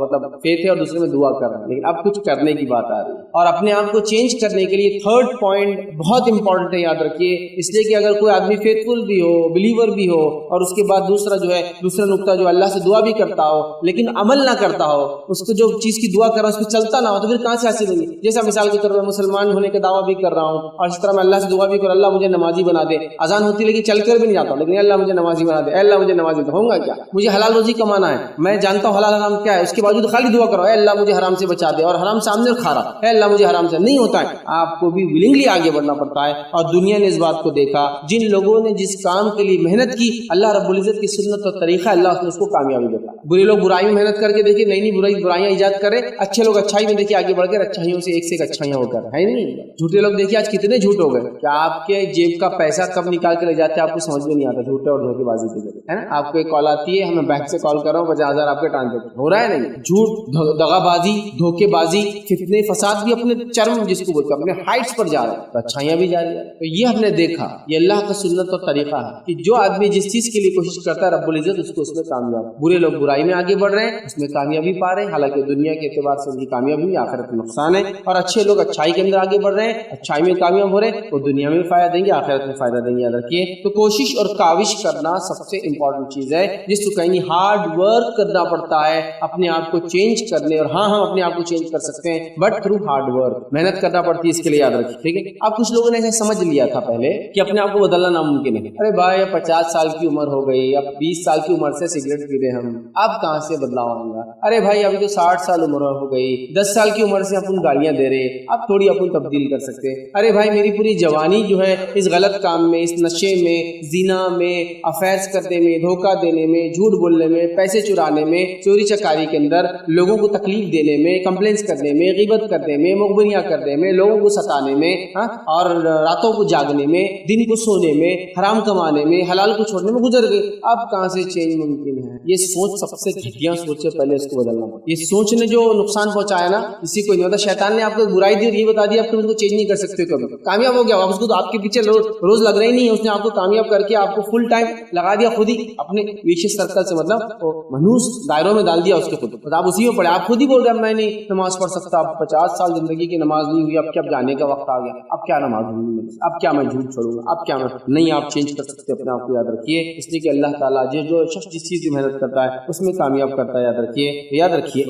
مطلب فیتھ ہے اور دوسرے میں دعا کر رہا ہے، لیکن اب کچھ کرنے کی بات آ رہی ہے، اور اپنے آپ کو چینج کرنے کے لیے تھرڈ پوائنٹ بہت امپورٹنٹ ہے، یاد رکھیے، اس لیے کہ اگر کوئی آدمی فیتھ فل بھی ہو، بلیور بھی ہو، اور اس کے بعد دوسرا جو ہے دوسرا نقطہ جو اللہ سے دعا بھی کرتا ہو لیکن عمل نہ کرتا ہو، اس کو جو چیز کی دعا کر رہا ہے اس کو چلتا نہ ہو، تو پھر کہاں سے حاصل ہوگی؟ جیسا مثال کے طور پر مسلمان ہونے کا دعویٰ بھی کر رہا ہوں، اور اس طرح میں اللہ سے دعا بھی کروں، اللہ مجھے نمازی بنا دے، اذان ہوتی ہے لیکن چل کر بھی نہیں جاتا ہوں، لیکن اللہ مجھے نمازی بنا دے، اے اللہ مجھے نمازی بنا، ہوگا کیا؟ مجھے حلال روزی کمانا ہے، میں جانتا ہوں حلال حرام کیا ہے، اس کے باوجود خالی دعا کرو اے اللہ مجھے حرام سے بچا دے، اور حرام سامنے کھا رہا اے اللہ مجھے حرام سے، نہیں ہوتا ہے۔ آپ کو بھی ولنگلی آگے بڑھنا پڑتا ہے، اور دنیا نے اس بات کو دیکھا، جن لوگوں نے جس کام کے لیے محنت کی، اللہ رب العزت کی سنت اور طریقہ اللہ نے اس کو کامیابی دیتا۔ برے لوگ برائی میں محنت کر کے دیکھیے، نئی نئی برائیاں ایجاد کرے، اچھے لوگ اچھائی میں دیکھیے آگے بڑھ کر اچھائیوں سے ایک اچھائیاں ہو کر ہے نہیں۔ جھوٹے لوگ دیکھیے آج کتنے جھوٹ ہو گئے کہ آپ کے جیب کا پیسہ کب نکال کے لے جاتے ہیں آپ کو سمجھ میں نہیں آتا، جھوٹے اور دھوکے بازی کے ذریعے، ہے نا۔ آپ کو ایک کال آتی ہے، ہمیں بینک سے کال کر رہا ہوں 50,000 آپ کے ٹرانزیکشن ہو رہا ہے، نہیں، جھوٹ، دغا بازی، دھوکے بازی، فتنے فساد بھی اپنے چرم جس کو بولتے ہیں اپنے ہائٹس پر جا رہے ہیں، تو اچھائیاں بھی جا رہی ہیں۔ تو یہ ہم نے دیکھا، یہ اللہ کا سنت اور طریقہ ہے کہ جو آدمی جس چیز کے لیے کوشش کرتا ہے رب العزت اس کو اس میں کامیاب۔ برے لوگ برائی میں آگے بڑھ رہے ہیں، اس میں کامیابی پا رہے ہیں، حالانکہ دنیا کے اعتبار سے ان کی کامیابی آخرت میں نقصان ہے، اور اچھے لوگ اچھائی کے اندر آگے بڑھ رہے ہیں، اچھائی میں کامیاب ہو رہے ہیں، وہ دنیا میں بھی فائدہ دیں گے، آخرت میں فائدہ دیں گے، یاد رکھیے۔ تو کوشش اور کاوش کرنا سب سے امپورٹنٹ چیز ہے، جس کو کہیں گے ہارڈ ورک کرنا پڑتا ہے اپنے آپ کو چینج کرنے، اور ہاں ہم اپنے آپ کو چینج کر سکتے ہیں بٹ تھرو ہارڈ ورک، محنت کرنا پڑتی ہے اس کے لیے، یاد رکھیے، ٹھیک ہے۔ اب کچھ لوگوں نے ایسا سمجھ لیا تھا پہلے کہ اپنے آپ کو بدلنا ناممکن ہے، ارے بھائی اب 50 سال کی عمر ہو گئی، اب 20 سال کی عمر سے سگریٹ پی رہے ہم، اب کہاں سے بدلاؤ آئے گا، ارے بھائی ابھی تو 60 سال عمر ہو گئی، 10 سال کی عمر سے اپن گالیاں دے رہے، اب تھوڑی اپن تبدیل کر سکتے، ارے بھائی میری پوری جوانی جو ہے اس غلط کام میں، اس نشے میں، زنا میں، افیئرز کرنے میں، دھوکہ دینے میں، جھوٹ بولنے میں، پیسے چرانے میں، چوری چکاری کے اندر، لوگوں کو تکلیف دینے میں، کمپلینس کرنے میں، غیبت کرنے میں، مخبریاں کرنے میں، لوگوں کو ستانے میں، اور راتوں کو جاگنے میں، دن کو سونے میں، حرام کمانے میں، حلال کو چھوڑنے میں گزر گئے، اب کہاں سے چینج ممکن ہے؟ یہ سوچ سب سے گھٹیا سوچ ہے، پہلے اس کو بدلنا پڑتا ہے۔ یہ سوچ نے جو نقصان پہنچایا نا کسی کو نہیں ہوتا، شیطان نے آپ کو برائی دی اور یہ بتا دیا آپ اس کو چینج نہیں کر سکتے، کبھی کامیاب ہو گیا آپ اس کو، تو آپ کے پیچھے روز لگ رہے ہی نہیں ہے، اس نے آپ کو کامیاب کر کے آپ کو فل ٹائم لگا دیا خود ہی اپنے ویشیس سرکل سے، مطلب منحوس دائروں میں ڈال دیا اس کے خود، آپ اسی میں پڑے، آپ خود ہی بول رہے ہیں میں نہیں نماز پڑھ سکتا، اب 50 سال زندگی کی نماز نہیں ہوئی، اب کیا جانے کا وقت آ گیا، اب کیا نماز ہوئی، اب کیا میں جھوٹ چھوڑوں گا، اب کیا میں نہیں، آپ چینج کر سکتے اپنے آپ کو، یاد رکھیے، اس لیے کہ اللہ تعالیٰ جو شخص جس چیز کی محنت کرتا ہے اس में कामयाब करता है, याद रखिए। याद रखिए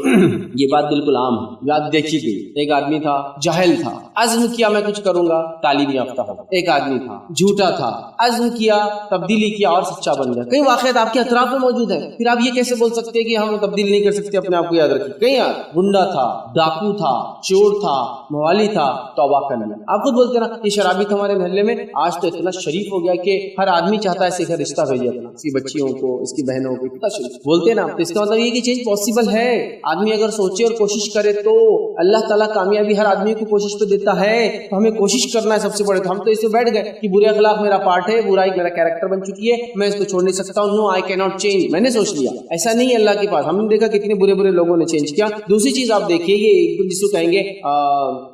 ये बात बिल्कुल आम है, याद देखी गई। एक आदमी था, जाहिल था, अज़्म किया मैं कुछ करूंगा, तालीम याफ्ता हो। एक आदमी था, झूठा था, अज़्म किया, तब्दीली किया और सच्चा बन गया। कई वाक़यात आपके अतराफ में मौजूद है, फिर आप ये कैसे बोल सकते हैं कि हम तब्दील नहीं कर सकते अपने आप को? याद रखिए, कई गुंडा था, डाकू था, चोर था, मवाली था, तौबा कर लिया। आप खुद बोलते ना, ये शराबी था हमारे मोहल्ले में, आज तो इतना शरीफ हो गया कि हर आदमी चाहता है इसे रिश्ता भेजे अपना, इसकी बच्चियों को, इसकी बहनों को, इतना शरीफ बोलते ना। तो इसका मतलब ये कि चेंज पॉसिबल है। आदमी अगर सोचे और कोशिश करे तो अल्लाह ताला कामयाबी हर आदमी को कोशिश पे देता है। तो हमें कोशिश करना है सबसे बड़े। तो हम तो इससे बैठ गए कि बुरे अखलाक मेरा पार्ट है, बुराई मेरा कैरेक्टर बन चुकी है, मैं इसको छोड़ नहीं सकता हूँ, no I can not change, मैंने सोच लिया। ऐसा नहीं है अल्लाह के पास। हमने देखा कितने बुरे बुरे लोगों ने चेंज किया। दूसरी चीज आप देखिए, ये जिसको कहेंगे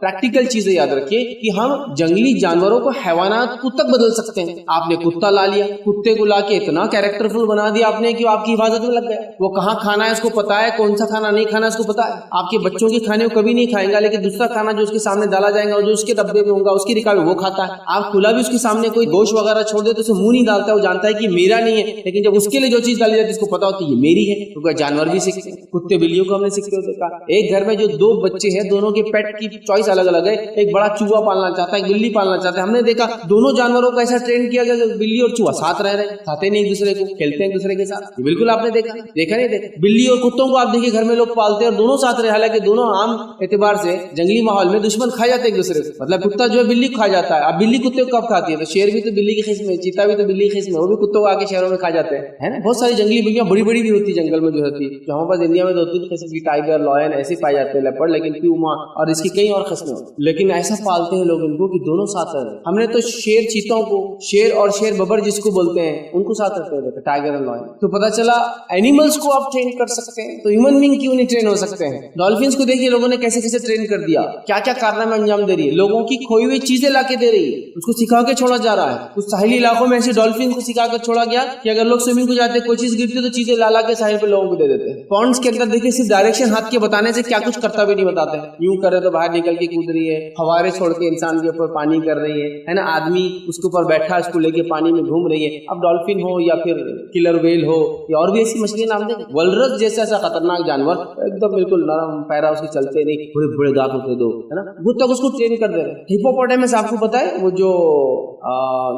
प्रैक्टिकल चीजें याद रखिए कि हम जंगली जानवरों को, हैवानात को तक बदल सकते हैं। आपने कुत्ता ला लिया, कुत्ते को लाके इतना कैरेक्टरफुल बना दिया आपने कि आपकी हिफाजत में लग गया। वो कहाँ खाना है उसको पता है, कौन सा खाना नहीं खाना है उसको पता है। आपके बच्चों के खाने को कभी नहीं खाएगा, लेकिन दूसरा खाना जो उसके सामने डाला जाएगा और जो उसके डब्बे में होगा, उसकी रिकार्ड वो खाता है। आप खुला भी उसके सामने कोई गोश्त वगैरह छोड़ दे तो उसे मुंह नहीं डालता है, वो जानता है कि मेरा नहीं है। लेकिन जब उसके लिए जो चीज डाली जाती है उसको पता होती है ये मेरी है। तो जानवर भी सीखते हैं, कुत्ते बिल्लियों को हमने सीखते हुए देखा। एक घर में जो दो बच्चे हैं, दोनों के पेट की चॉइस अलग अलग है। एक बड़ा चूहा पालना चाहता है, एक बिल्ली पालना चाहता है। हमने देखा दोनों जानवरों को ऐसा ट्रेन किया गया, बिल्ली और चूहा साथ रह रहे, खाते नहीं एक दूसरे को, खेलते हैं एक दूसरे के साथ। बिल्कुल आपने देखा नहीं देखा? बिल्ली और कुत्तों को आप देखिए घर में लोग पालते हैं और दोनों साथ रहे, हालांकि दोनों आम एतबार से जंगली माहौल में दुश्मन खा जाते हैं एक दूसरे को। मतलब कुत्ता जो है बिल्ली खा जाता है। अब बिल्ली कुत्ते को कब खाती है? तो शेर भी तो बिल्ली की किस्म है, चीता भी तो बिल्ली की किस्म है, वो भी कुत्तों को आके शहरों में खा जाते हैं, है ना। बहुत सारी जंगली बिल्लियां बड़ी बड़ी भी होती है जंगल में जो होती है। जो हमारे पास इंडिया में 2-3 किस्म की टाइगर, लॉयन ऐसे पाए जाते हैं, लेपर्ड, लेकिन प्यूमा और इसकी कई और किस्में होती है। लेकिन ऐसा पालते हैं लोग इनको कि दोनों साथ रहे। हमने तो शेर चीतों को, शेर और शेर बबर जिसको बोलते हैं, उनको साथ रखते हैं टाइगर और लॉयन। तो पता चला एनिमल्स को आप ट्रेन कर सकते हैं, तो ह्यूमन बीइंग क्यों नहीं ट्रेन हो सकते हैं? डॉल्फिन्स को देखिए लोगों ने कैसे कैसे ट्रेन कर दिया, क्या क्या कारनामे अंजाम दे रही है, लोगों की खोई हुई चीजें लाके दे रही है, उसको सिखा के छोड़ा जा रहा है। कुछ साहिली इलाकों में ऐसे डॉल्फिन को सिखा कर छोड़ा गया कि अगर लोग स्विमिंग को जाते कोई चीज गिरती तो चीजें ला के साहिल पे लोगों को दे देते हैं। पॉन्ड्स के अंदर देखिए सिर्फ डायरेक्शन हाथ के बताने से क्या कुछ करता भी नहीं बताते। यूं करे तो बाहर निकल के कूद रही है, फवारे छोड़ के इंसान के ऊपर पानी कर रही है ना। आदमी उसके ऊपर बैठा उसको लेके पानी में घूम रही है। अब डॉल्फिन हो या फिर किलर वेल हो या और भी ऐसी मछली नाम दे, वल्रस जैसा ऐसा खतरनाक जानवर, एकदम बिल्कुल नरम पैरा, उसके चलते नहीं, बड़े बड़े दांत होते दो, है ना, वो तक उसको ट्रेन कर दे रहे। हिप्पोपोटामस आपको पता है वो जो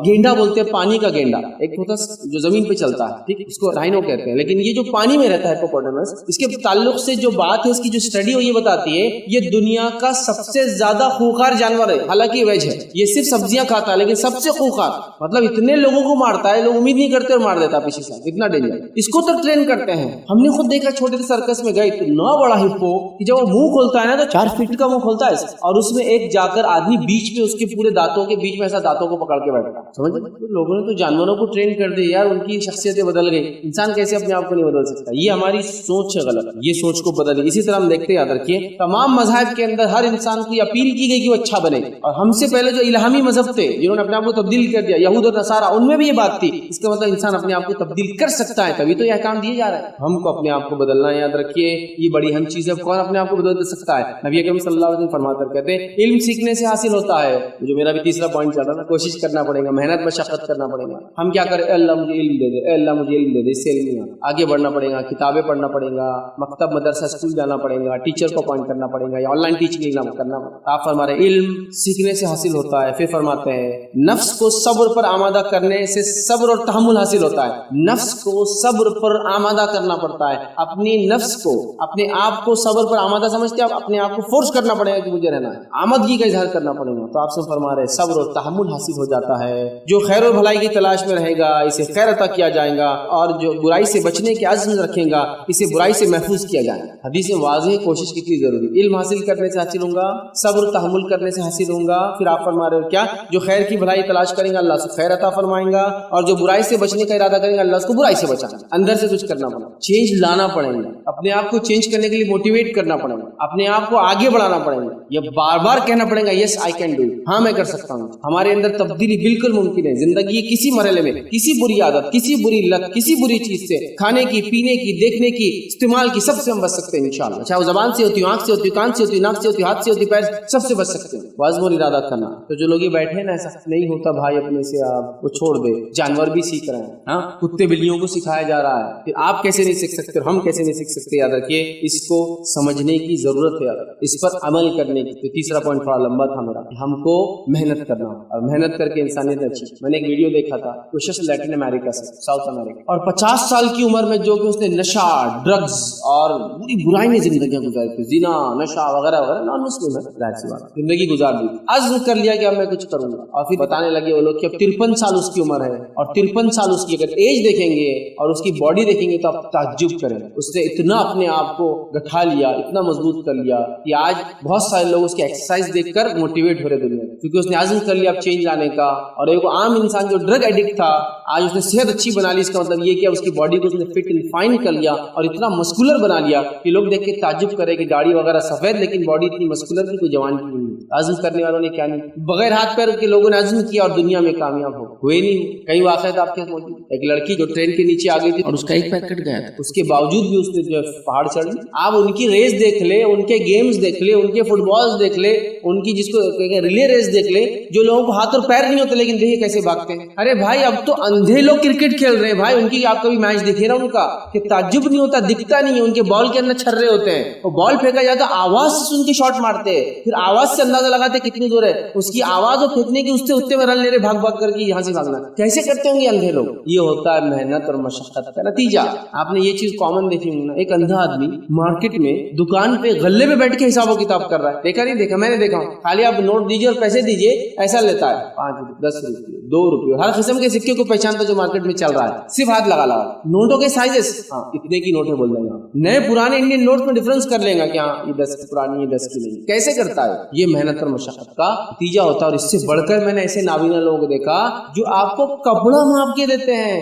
गेंडा बोलते हैं, पानी का गेंडा एक होता है जो जमीन पे चलता है, ठीक, उसको राइनो कहते हैं। लेकिन ये जो पानी में रहता है हिप्पोपोटामस, इसके ताल्लुक से जो बात है, इसकी जो स्टडी हो ये बताती है ये दुनिया का सबसे ज्यादा खूंखार जानवर है। हालांकि वेज है, ये सिर्फ सब्जियां खाता है, लेकिन सबसे खूंखार, मतलब इतने लोगों को मारता है, लोग उम्मीद नहीं करते और मार देता पीछे से, इतना डेंजर। इसको तो ट्रेन करते हैं। हमने खुद देखा, छोटे से सर्कस में गए, इतना बड़ा हिप्पो कि जब वो मुंह खोलता है ना तो 4 फीट का मुंह खोलता है, और उसमें एक जाकर आदमी बीच में, उसके पूरे दांतों के बीच में ऐसा दांतों को पकड़ के बैठता। समझ तो लोगों ने तो जानवरों को ट्रेन कर दिया यार, उनकी शख्सियतें बदल गई। इंसान कैसे अपने आप को नहीं बदल सकता? ये हमारी सोच है गलत, ये सोच को बदलिए। इसी तरह हम देखते हैं, याद रखिए, तमाम मजहब के अंदर हर इंसान को अपील की गई कि वो अच्छा बने। और हमसे पहले जो इल्हामी मजहब थे जिन्होंने अपने आप को तब्दील कर दिया, यहूद और नसारा, उनमें भी ये बात थी। इसका मतलब इंसान अपने आप को तब्दील कर सकता है, तभी तो यह काम दिए जा रहा है। हमको अपने आप को बदलना है, याद रखिए, ये बड़ी अहम चीज है। कौन अपने आप को बदल सकता है? नबी अकरम सल्लल्लाहु अलैहि वसल्लम फरमाकर कहते हैं, इल्म सीखने से हासिल होता है। जो मेरा भी तीसरा पॉइंट चल रहा है, कोशिश करना पड़ेगा, मेहनत मशक्कत करना पड़ेगा। हम क्या करें? अल्लाह मुझे इल्म दे दे, अल्लाह मुझे इल्म दे दे, इससे इल्म नहीं आता। आगे बढ़ना पड़ेगा, किताबें पढ़ना पड़ेगा, मकतब मदरसा स्कूल जाना पड़ेगा, टीचर को अपॉइंट करना पड़ेगा या ऑनलाइन टीचिंग करना पड़ेगा। आप फरमा रहे इल्म सीखने से हासिल होता है। फिर फरमाते हैं, नफ्स को सब्र पर आमादा करने से सब्र और तहम्मुल हासिल होता है। नफ्स को सब्र पर आमादा करना पड़ता है। अपनी नफ्स को, अपने आप को सब्र पर आमादा समझते हैं, अपने आप को फोर्स करना पड़ेगा कि मुझे रहना है, आमदगी का इजहार करना पड़ेगा। तो आपसे फरमा रहे सब्र और तहम्मुल हासिल हो जाता है। जो खैर और भलाई की तलाश में रहेगा इसे खैर अता किया जाएगा, और जो बुराई से बचने के अज़्म रखेगा इसे बुराई से महफूज किया जाएगा। हदीस में वाज़ेह कोशिश कितनी जरूरी। इल्म हासिल करने से हासिल होगा, सब्र तहम्मुल करने से हासिल होगा। फिर आप फरमा रहे हो क्या? जो खैर की भलाई तलाश करेंगे अल्लाह से खैर अता फरमाएगा, और जो बुराई से बचने का इरादा करेंगे अल्लाह उसको बुराई से बचाएगा। अंदर से कुछ करना पड़ेगा, चेंज लाना पड़ेगा, अपने आप को चेंज करने के लिए मोटिवेट करना पड़ेगा, अपने आप को आगे बढ़ाना पड़ेगा। ये बार बार कहना पड़ेगा, यस आई कैन डू, हाँ मैं कर सकता हूँ। हमारे अंदर तब्दीली तब्दीली बिल्कुल मुमकिन है। जिंदगी किसी मरहले में किसी बुरी आदत, किसी बुरी लत, किसी बुरी चीज से, खाने की, पीने की, देखने की, इस्तेमाल की, सबसे हम बच सकते हैं इंशाल्लाह। चाहे वो जबान से होती, आंख से होती, कान से होती, नाक से होती, हाथ से होती, पैर, सबसे बच सकते हैं। वाज़ और इरादा करना। तो जो लोग ये बैठे हैं ना, ऐसा नहीं होता भाई अपने से, आप वो छोड़ दे। जानवर भी सीख रहे हैं, हाँ, कुत्ते बिल्लियों को सिखाया जा रहा है, फिर आप कैसे नहीं सीख सकते, हम कैसे नहीं सीख सकते? याद रखिए, इसको समझने की जरूरत है, इस पर अमल करने की। तो तीसरा पॉइंट थोड़ा लंबा था मेरा, हमको मेहनत करना, और मेहनत करके इंसानियत अच्छी। मैंने एक वीडियो देखा था, कुछ लैटिन अमेरिका से, साउथ अमेरिका, और 50 साल की उम्र में जो कि उसने नशा, ड्रग्स और बुरी बुराई में जिंदगी गुजारी थी, जिना, नशा वगैरह वगैरह, नॉन मुस्लिम है, जाहिर सी बात, जिंदगी गुजार दी, अज़्म कर लिया कि अब मैं कुछ करूंगा। और फिर बताने लगे वो लोग कि अब 53 साल उसकी उम्र है, और 53 साल उसकी अगर एज देखेंगे और उसकी बॉडी देखेंगे तो आप ताज्जुब करें। उसने इतना अपने आप को गठा लिया, इतना मजबूत कर लिया कि आज बहुत सारे लोग उसकी एक्सरसाइज देखकर मोटिवेट हो रहे दुनिया में, क्योंकि उसने आज़म कर लिया अब चेंज लाने का। और एक आम इंसान जो ड्रग एडिक्ट था, आज उसने सेहत अच्छी बना ली। इसका मतलब ये कि उसकी बॉडी को उसने फिट एंड फाइन कर लिया और इतना मस्कुलर बना लिया कि लोग देख के ताज्जुब करे कि दाढ़ी वगैरह सफेद, लेकिन बॉडी इतनी मस्कुलर की कोई जवान की नहीं। आज़म करने वालों ने क्या नहीं, बगैर हाथ पैर के लोगों ने आज़म किया और दुनिया में कामयाब हुए नहीं। कई वाक़यात आपके मौजूद, एक लड़की जो ट्रेन के नीचे आ गई थी और उसका एक पैर कट गया था, उसके बावजूद भी उसने जो पहाड़ चढ़ ली। आप उनकी रेस देख ले, उनके गेम्स देख ले, उनके फुटबॉल्स देख ले, उनकी जिसको रिले रेस देख ले, जो लोगों को हाथ और पैर नहीं होते लेकिन देखिए कैसे भागते हैं। अरे भाई अब तो अंधे लोग क्रिकेट खेल रहे हैं भाई, उनकी आप कभी मैच दिखे ना उनका, कि ताज्जुब नहीं होता, दिखता नहीं है, उनके बॉल के अंदर छर्रे होते हैं, वो बॉल फेंका जाता आवाज से सुन के शॉट मारते हैं, फिर आवाज से अंदाजा लगाते कितनी दूर है, उसकी आवाज और फेंकने की उससे उतने में रन ले रहे भाग भाग करके, यहाँ से भागना कैसे करते होंगे अंधे लोग। ये होता है मेहनत और मशक्कत का नतीजा। आपने ये चीज कॉमन देखी होंगी ना, एक अंधा आदमी मार्केट में दुकान पे गल्ले पे बैठ के हिसाब किताब कर रहा है, देखा नहीं देखा? मैंने देखा। खाली आप नोट दीजिए और पैसे दीजिए, ऐसा लेता है 5 रुपये, 10 रुपये, 2 रुपये, हर किस्म के सिक्के को पहचानता जो मार्केट में चल रहा है, सिर्फ हाथ लगा लगा। नोटों के साइजेस, हाँ इतने की नोट है बोल देंगे, नए पुराने इंडियन नोट में डिफरेंस कर लेगा कि हाँ ये 10 की पुरानी, ये 10 की नहीं। कैसे करता है? ये मेहनत और मशक्कत का नतीजा होता है। और इससे बढ़कर मैंने ऐसे नाबीना लोगों को देखा जो आपको कपड़ा माप के देते हैं,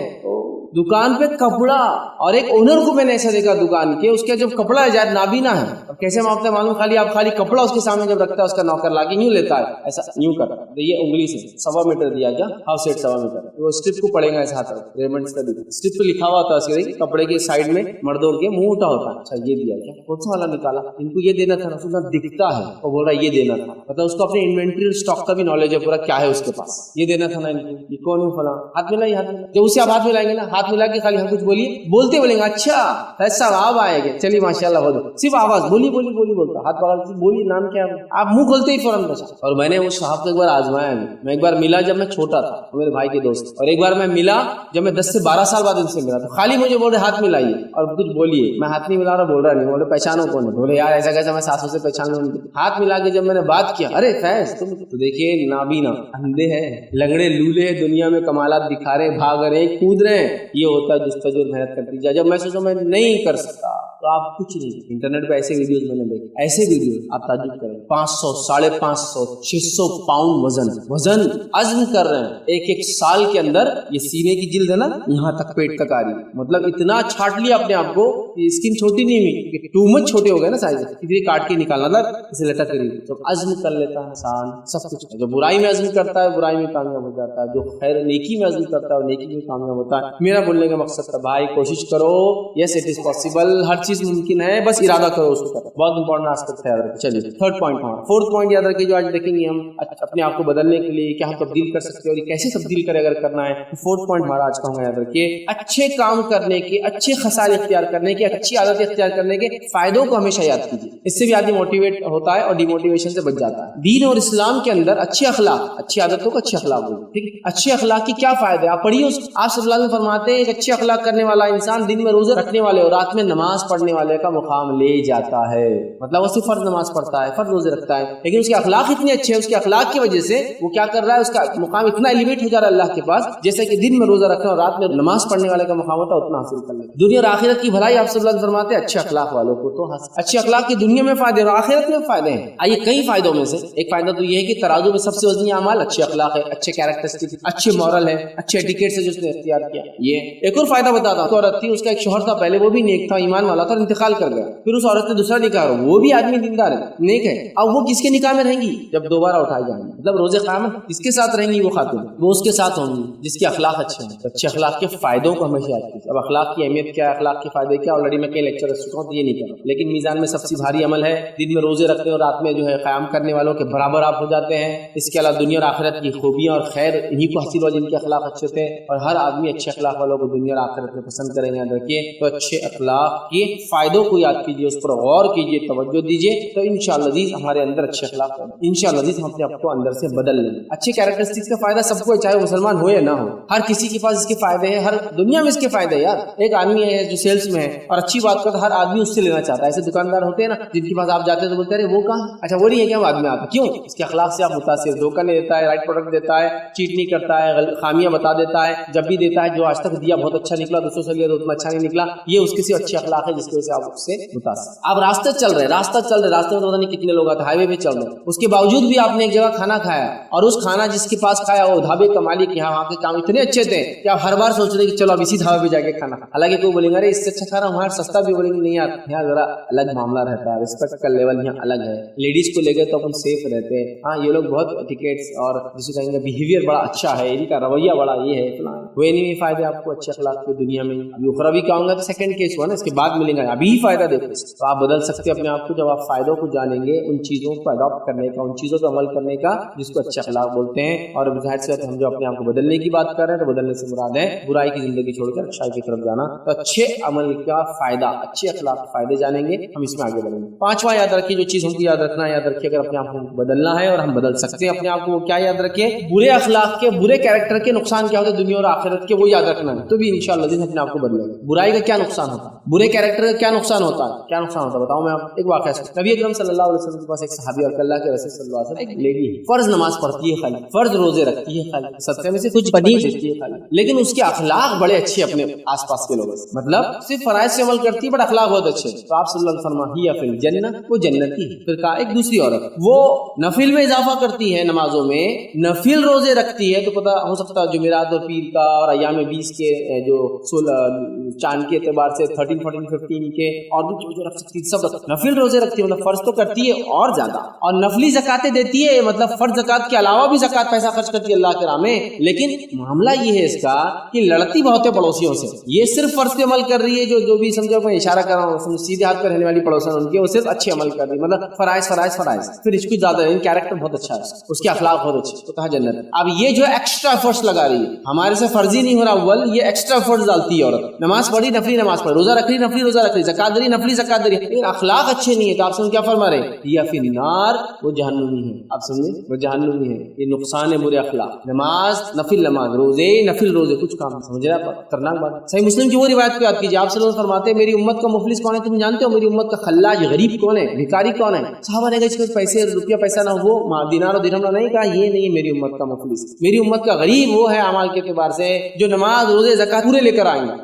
दुकान पे कपड़ा। और एक ओनर को मैंने ऐसा देखा दुकान के, उसका जब कपड़ा है यार नाबीना है, अब कैसे मापता है मालूम? खाली कपड़ा उसके सामने जब रखता है, उसका नौकर लाके यूं लेता है, ऐसा यूं करता है, ये उंगली से 1.25 मीटर दिया क्या, हाफ सेट 1.25 मीटर, वो स्ट्रिप को पड़ेगा ऐसा हाथ, रेमंड्स का स्ट्रिप पे लिखा हुआ था उसके कपड़े के साइड में, मर्दों के मुंह उठा होता है। अच्छा ये दिया क्या, कौन सा वाला निकाला, इनको ये देना था ना, सुना दिखता है और बोल रहा है ये देना था, मतलब उसको अपने इन्वेंटरी और स्टॉक का भी नॉलेज है पूरा, क्या है उसके पास, ये देना था ना इनको, ये कौन है फला, हाथ मिला, ये हाथ मिला। जब उसे आप हाथ मिलाएंगे ना, हाथ मिला के खाली हम कुछ बोलिए, बोलते बोलेंगे अच्छा ऐसा आप आएंगे, चलिए माशाल्लाह हो, सिर्फ आवाज बोली बोलता, हाथ पकड़ के बोलिए नाम क्या है, आप मुंह खोलते ही फौरन बचा। और मैंने उस साहब को एक बार आजमाया, मैं एक बार मिला जब मैं छोटा था, मेरे भाई के दोस्त, और एक बार मैं मिला जब मैं 10 से 12 साल बाद उनसे मिला, तो खाली मुझे बोल रहे हाथ मिलाइए और कुछ बोलिए, मैं हाथ नहीं मिला रहा, बोल रहा नहीं, बोले पहचानो कौन है, बोले यार ऐसा कैसा मैं सासों से पहचान लूँ। हाथ मिला के जब मैंने बात किया, अरे फैज तुम तो देखिए नाबीना, अंधे हैं, लगड़े लूले हैं, दुनिया में कमालात दिखा रहे, भाग रहे, कूद रहे हैं, ये होता है जिस्तजो मेहनत करती जा। जब मैं सोचा मैं नहीं कर सकता तो आप कुछ नहीं, इंटरनेट पे ऐसे वीडियोस मैंने देखे, ऐसे वीडियो आप ताजुब करें, 500, 550, 600 पाउंड वजन अज़्म कर रहे हैं एक साल के अंदर। ये सीने की जिल्द है ना, यहाँ तक पेट तक आ रही है, मतलब इतना छाट लिया अपने आप को, स्किन छोटी नहीं हुई, टू मच छोटे हो गए ना साइज, इसलिए काट के निकालना था, इसे लटक करी। तो अज़्म कर लेता है इंसान सब कुछ, जो बुराई में अज़्म करता है बुराई में कामयाब हो जाता है, जो खैर नेकी में अज़्म करता है नेकी में कामयाब होता है। मेरा बोलने का मकसद था भाई कोशिश करो, यस इट इज पॉसिबल, हर चीज मुमकिन है, बस इरादा करो उसको करो। बहुत इंपॉर्टेंट आस्पेक्ट है, याद रखिए। चलिए थर्ड पॉइंट हमारा, फोर्थ पॉइंट याद रखिए जो आज देखेंगे हम, अपने आप को बदलने के लिए क्या हम तब्दील कर सकते हैं और कैसे तब्दील करें अगर करना है। तो फोर्थ पॉइंट हमारा आज का होगा, याद रखिए, अच्छे काम करने के, अच्छे खसाल इख्तियार करने के, अच्छी आदत इख्तियार करने के फायदों को हमेशा याद कीजिए। इससे भी आदमी मोटिवेट होता है और डिमोटिवेशन से बच जाता है। दीन और इस्लाम के अंदर अच्छे अखलाक, अच्छी आदतों को अच्छे अखलाक बोलिए, ठीक। अच्छे अखलाक की क्या फायदे आप पढ़िए, आप सल्लल्लाहु अलैहि वसल्लम फरमाते हैं एक अच्छे अखलाक करने वाला इंसान दिन में रोजे रखने वाले और रात में नमाज पढ़ने वाले का मुकाम ले जाता है। मतलब वो सिर्फ फर्ज नमाज पढ़ता है, फर्ज रोजे रखता है, लेकिन उसके अखलाक इतने अच्छे हैं, उसके अखलाक की वजह से वो क्या कर रहा है, उसका मुकाम इतना एलिवेट हो जा रहा है अल्लाह के पास, जैसे कि दिन में रोजा रखने और रात में नमाज पढ़ने वाले का मुकाम होता है उतना हासिल कर ले। दुनिया और आखिरत की भलाई आप सब लोग फरमाते हैं अच्छे अखलाक वालों को तो अच्छे अखलाक की दुनिया में फायदे और आखिरत में फायदे हैं। आइए कई फायदों में से एक फायदा तो ये है कि तराजू में सबसे वजनी अमाल अच्छे अखलाक है, अच्छे कैरेक्टरिस्टिक, अच्छे मॉरल है, अच्छे एटिकेट से जो उसने इख्तियार किया। ये एक और फायदा बताता हूँ, औरत थी उसका एक शौहर था, पहले वो भी नेक था, ईमान वाला था, कर इंतकाल कर गया, फिर उस औरत ने दूसरा निकाह, वो भी आदमी दीनदार है, नेक है, अब वो किसके निकाह में रहेंगी जब दोबारा उठाई जाएंगी? मतलब रोजे क़यामत किसके साथ रहेंगी वो खातून? वो उसके साथ होंगी जिसके अखलाक अच्छे हैं। अच्छे अखलाक के फायदों को हमेशा याद कीजिए। अब अखलाक की अहमियत क्या है, अखलाक के फायदे क्या, ऑलरेडी मैं कई लेक्चर रख चुका हूँ तो ये नहीं कर, लेकिन मीज़ान में सबसे भारी अमल है दिन में रोजे रखने और रात में जो है क़याम करने वालों के बराबर आप हो जाते हैं। इसके अलावा दुनिया और आखिरत की खूबियाँ और खैर इन्हीं को हासिल हो जिनके अखलाक अच्छे थे, और हर आदमी अच्छे अखलाक वालों को दुनिया और आखिरत में पसंद करेंगे। याद रखिए, तो अच्छे अखलाक के फायदों को याद कीजिए, उस पर गौर कीजिए, तवज्जो दीजिए, तो इंशाअल्लाह अज़ीज़ हमारे अंदर अच्छे अखलाक होंगे। इंशाअल्लाह अज़ीज़ हम अपने आप को अंदर से बदल लेंगे। अच्छे कैरेक्टरिस्टिक्स का फायदा सबको है, चाहे मुसलमान हो या ना हो, हर किसी के पास इसके फायदे हैं, हर दुनिया में इसके फायदे हैं। यार एक आदमी है जो सेल्स में है और अच्छी बात करता, हर आदमी उससे लेना चाहता है। ऐसे दुकानदार होते हैं ना जिनके पास आप जाते हैं तो बोलते हैं वो कहाँ, अच्छा वो नहीं है क्या बाद में आता, क्यों? इसके अखलाक से आप मुतासिर, धोखा नहीं देता है, राइट प्रोडक्ट देता है, चीट नहीं करता है, खामियां बता देता है, जब भी देता है जो आज तक दिया बहुत अच्छा निकला, दूसरों से लिया तो उतना अच्छा नहीं निकला, ये उसके से अच्छे अखलाक है जिसकी वजह से आप उससे मुतासिर। आप रास्ते चल रहे रास्ते में तो पता नहीं कितने लोग आते, हाईवे पे चल रहे, उसके बावजूद भी आपने एक जगह खाना खाया और उस खाना जिसके पास खाया वो ढाबे का मालिक, यहाँ वहाँ के काम इतने अच्छे थे कि आप हर बार सोच रहे कि चलो अब इसी ढाबे पे जाके खाना, हालांकि कोई बोलेंगे अरे इससे अच्छा खा रहा हूँ, वहाँ सस्ता भी, बोलेंगे नहीं यार यहाँ जरा अलग मामला रहता है, रिस्पेक्ट का लेवल यहाँ अलग है, लेडीज को लेकर तो अपन सेफ रहते हैं, हाँ ये लोग बहुत टिकेट्स और जिसे कहेंगे बिहेवियर बड़ा अच्छा है, इनका रवैया बड़ा ये है इतना, वो नहीं फायदे आपको अच्छे अखलाक की दुनिया में। अभी उखरवी कहूँगा तो सेकंड केस हुआ ना, इसके बाद मिलेंगे, अभी ही फायदा देखो, तो आप बदल सकते हैं अपने आप को जब आप फायदों को जानेंगे, उन चीजों को अडॉप्ट करने का, उन चीजों पर अमल करने का जिसको अच्छे अखलाक बोलते हैं। और जाहिर सी बात है हम जो अपने आप को बदलने की बात कर रहे हैं तो बदलने से मुराद है बुराई की जिंदगी छोड़कर अच्छाई की तरफ जाना। तो अच्छे अमल का फायदा, अच्छे अखलाक के फायदे जानेंगे, हम इसमें आगे बढ़ेंगे। पांचवा याद रखिए, जो चीज हमको याद रखना है, याद रखिए अगर अपने आप को बदलना है और हम बदल सकते हैं अपने आप को, क्या याद रखिए, बुरे अखलाक के, बुरे कैरेक्टर के नुकसान क्या होते हैं दुनिया और आखिरत के, वो याद रखना है, तो भी इंशाअल्लाह अपने आप को बदलेंगे। बुराई का क्या नुकसान होता है, बुरे कैरेक्टर का क्या नुकसान होता है, क्या नुकसान होता है बताऊं मैं आप एक वाकया। नबी अकरम सल्लल्लाहु अलैहि वसल्लम के पास एक सहाबी और अल्लाह के रसूल सल्लल्लाहु अलैहि वसल्लम, एक लेडी फर्ज नमाज पढ़ती है खाली, फर्ज रोजे रखती है खाली, सदक़े में से कुछ पनीर देती है खाली, लेकिन उसके अखलाक बड़े अच्छे अपने आसपास के लोगों से, मतलब सिर्फ फराइज से अमल करती है बट अखलाक बहुत अच्छे। तो आप सल्लल्लाहु अलैहि वसल्लम हिया फिल जन्नह, वो जन्नती है। फिर कहा एक दूसरी औरत, वो नफिल में इजाफा करती है, नमाजों में नफिल रोजे रखती है, तो पता हो सकता है जुमेरात और पीर का और अय्याम 20 के जो 16 चांद के एतबार से 13, 14, 15 के और भी जो रख सकती है, सब नफिल रोजे रखती है, मतलब फर्ज तो करती है और ज्यादा, और नफली ज़कातें देती है, मतलब फर्ज ज़कात के अलावा भी ज़कात पैसा खर्च करती है अल्लाह के राह में। लेकिन मामला ये है इसका कि लड़ती बहुत है पड़ोसियों से, ये सिर्फ फर्ज पे अमल कर रही है, जो भी समझो मैं इशारा कर रहा हूँ, सीधे हाथ पर रहने वाली पड़ोसन उनके, वो सिर्फ अच्छे अमल कर रही है, मतलब फराइज फराइज फराइज, फिर इसको ज्यादा कैरेक्टर बहुत अच्छा है, उसके अखलाक बहुत अच्छे, तो कहा जन्नत। अब ये जो एक्स्ट्रा एफर्ट्स लगा रही है, हमारे से फर्जी नहीं हो रहा अव्वल, ये एक्स्ट्रा एफर्ट्स डालती है औरत, नमाज पढ़ी नफली नमाज पढ़ी, रोजा रख रही नफली रोजा रख रही, ज़कात दे रही नफली ज़कात दे रही, लेकिन अखलाक अच्छे नहीं है, तो आप सुन क्या फरमा रहे, या फिर नार, वो जहन्नुमी है। आप समझे, वो जहन्नुमी है, ये नुकसान है बुरे अखलाक। नमाज नफिल नमाज, रोजे नफिल रोजे, कुछ काम समझ रहे आप, खतरनाक बात। सही मुस्लिम की वो रिवायत को याद कीजिए, आप सल्लल्लाहु अलैहि वसल्लम फरमाते हैं मेरी उम्मत का मुफलिस कौन है तुम जानते हो, मेरी उम्मत का खल्लाज गरीब कौन है, भिखारी कौन है। साहबा ने कहा इसके पैसे रुपया पैसा ना हो, दिनार और दिरहम नहीं, कहा ये नहीं है मेरी उम्मत का मुफलिस, मेरी उम्मत का गरीब वो है अमाल के एतबार से जो नमाज रोजे ज़कात पूरे लेकर आएंगे।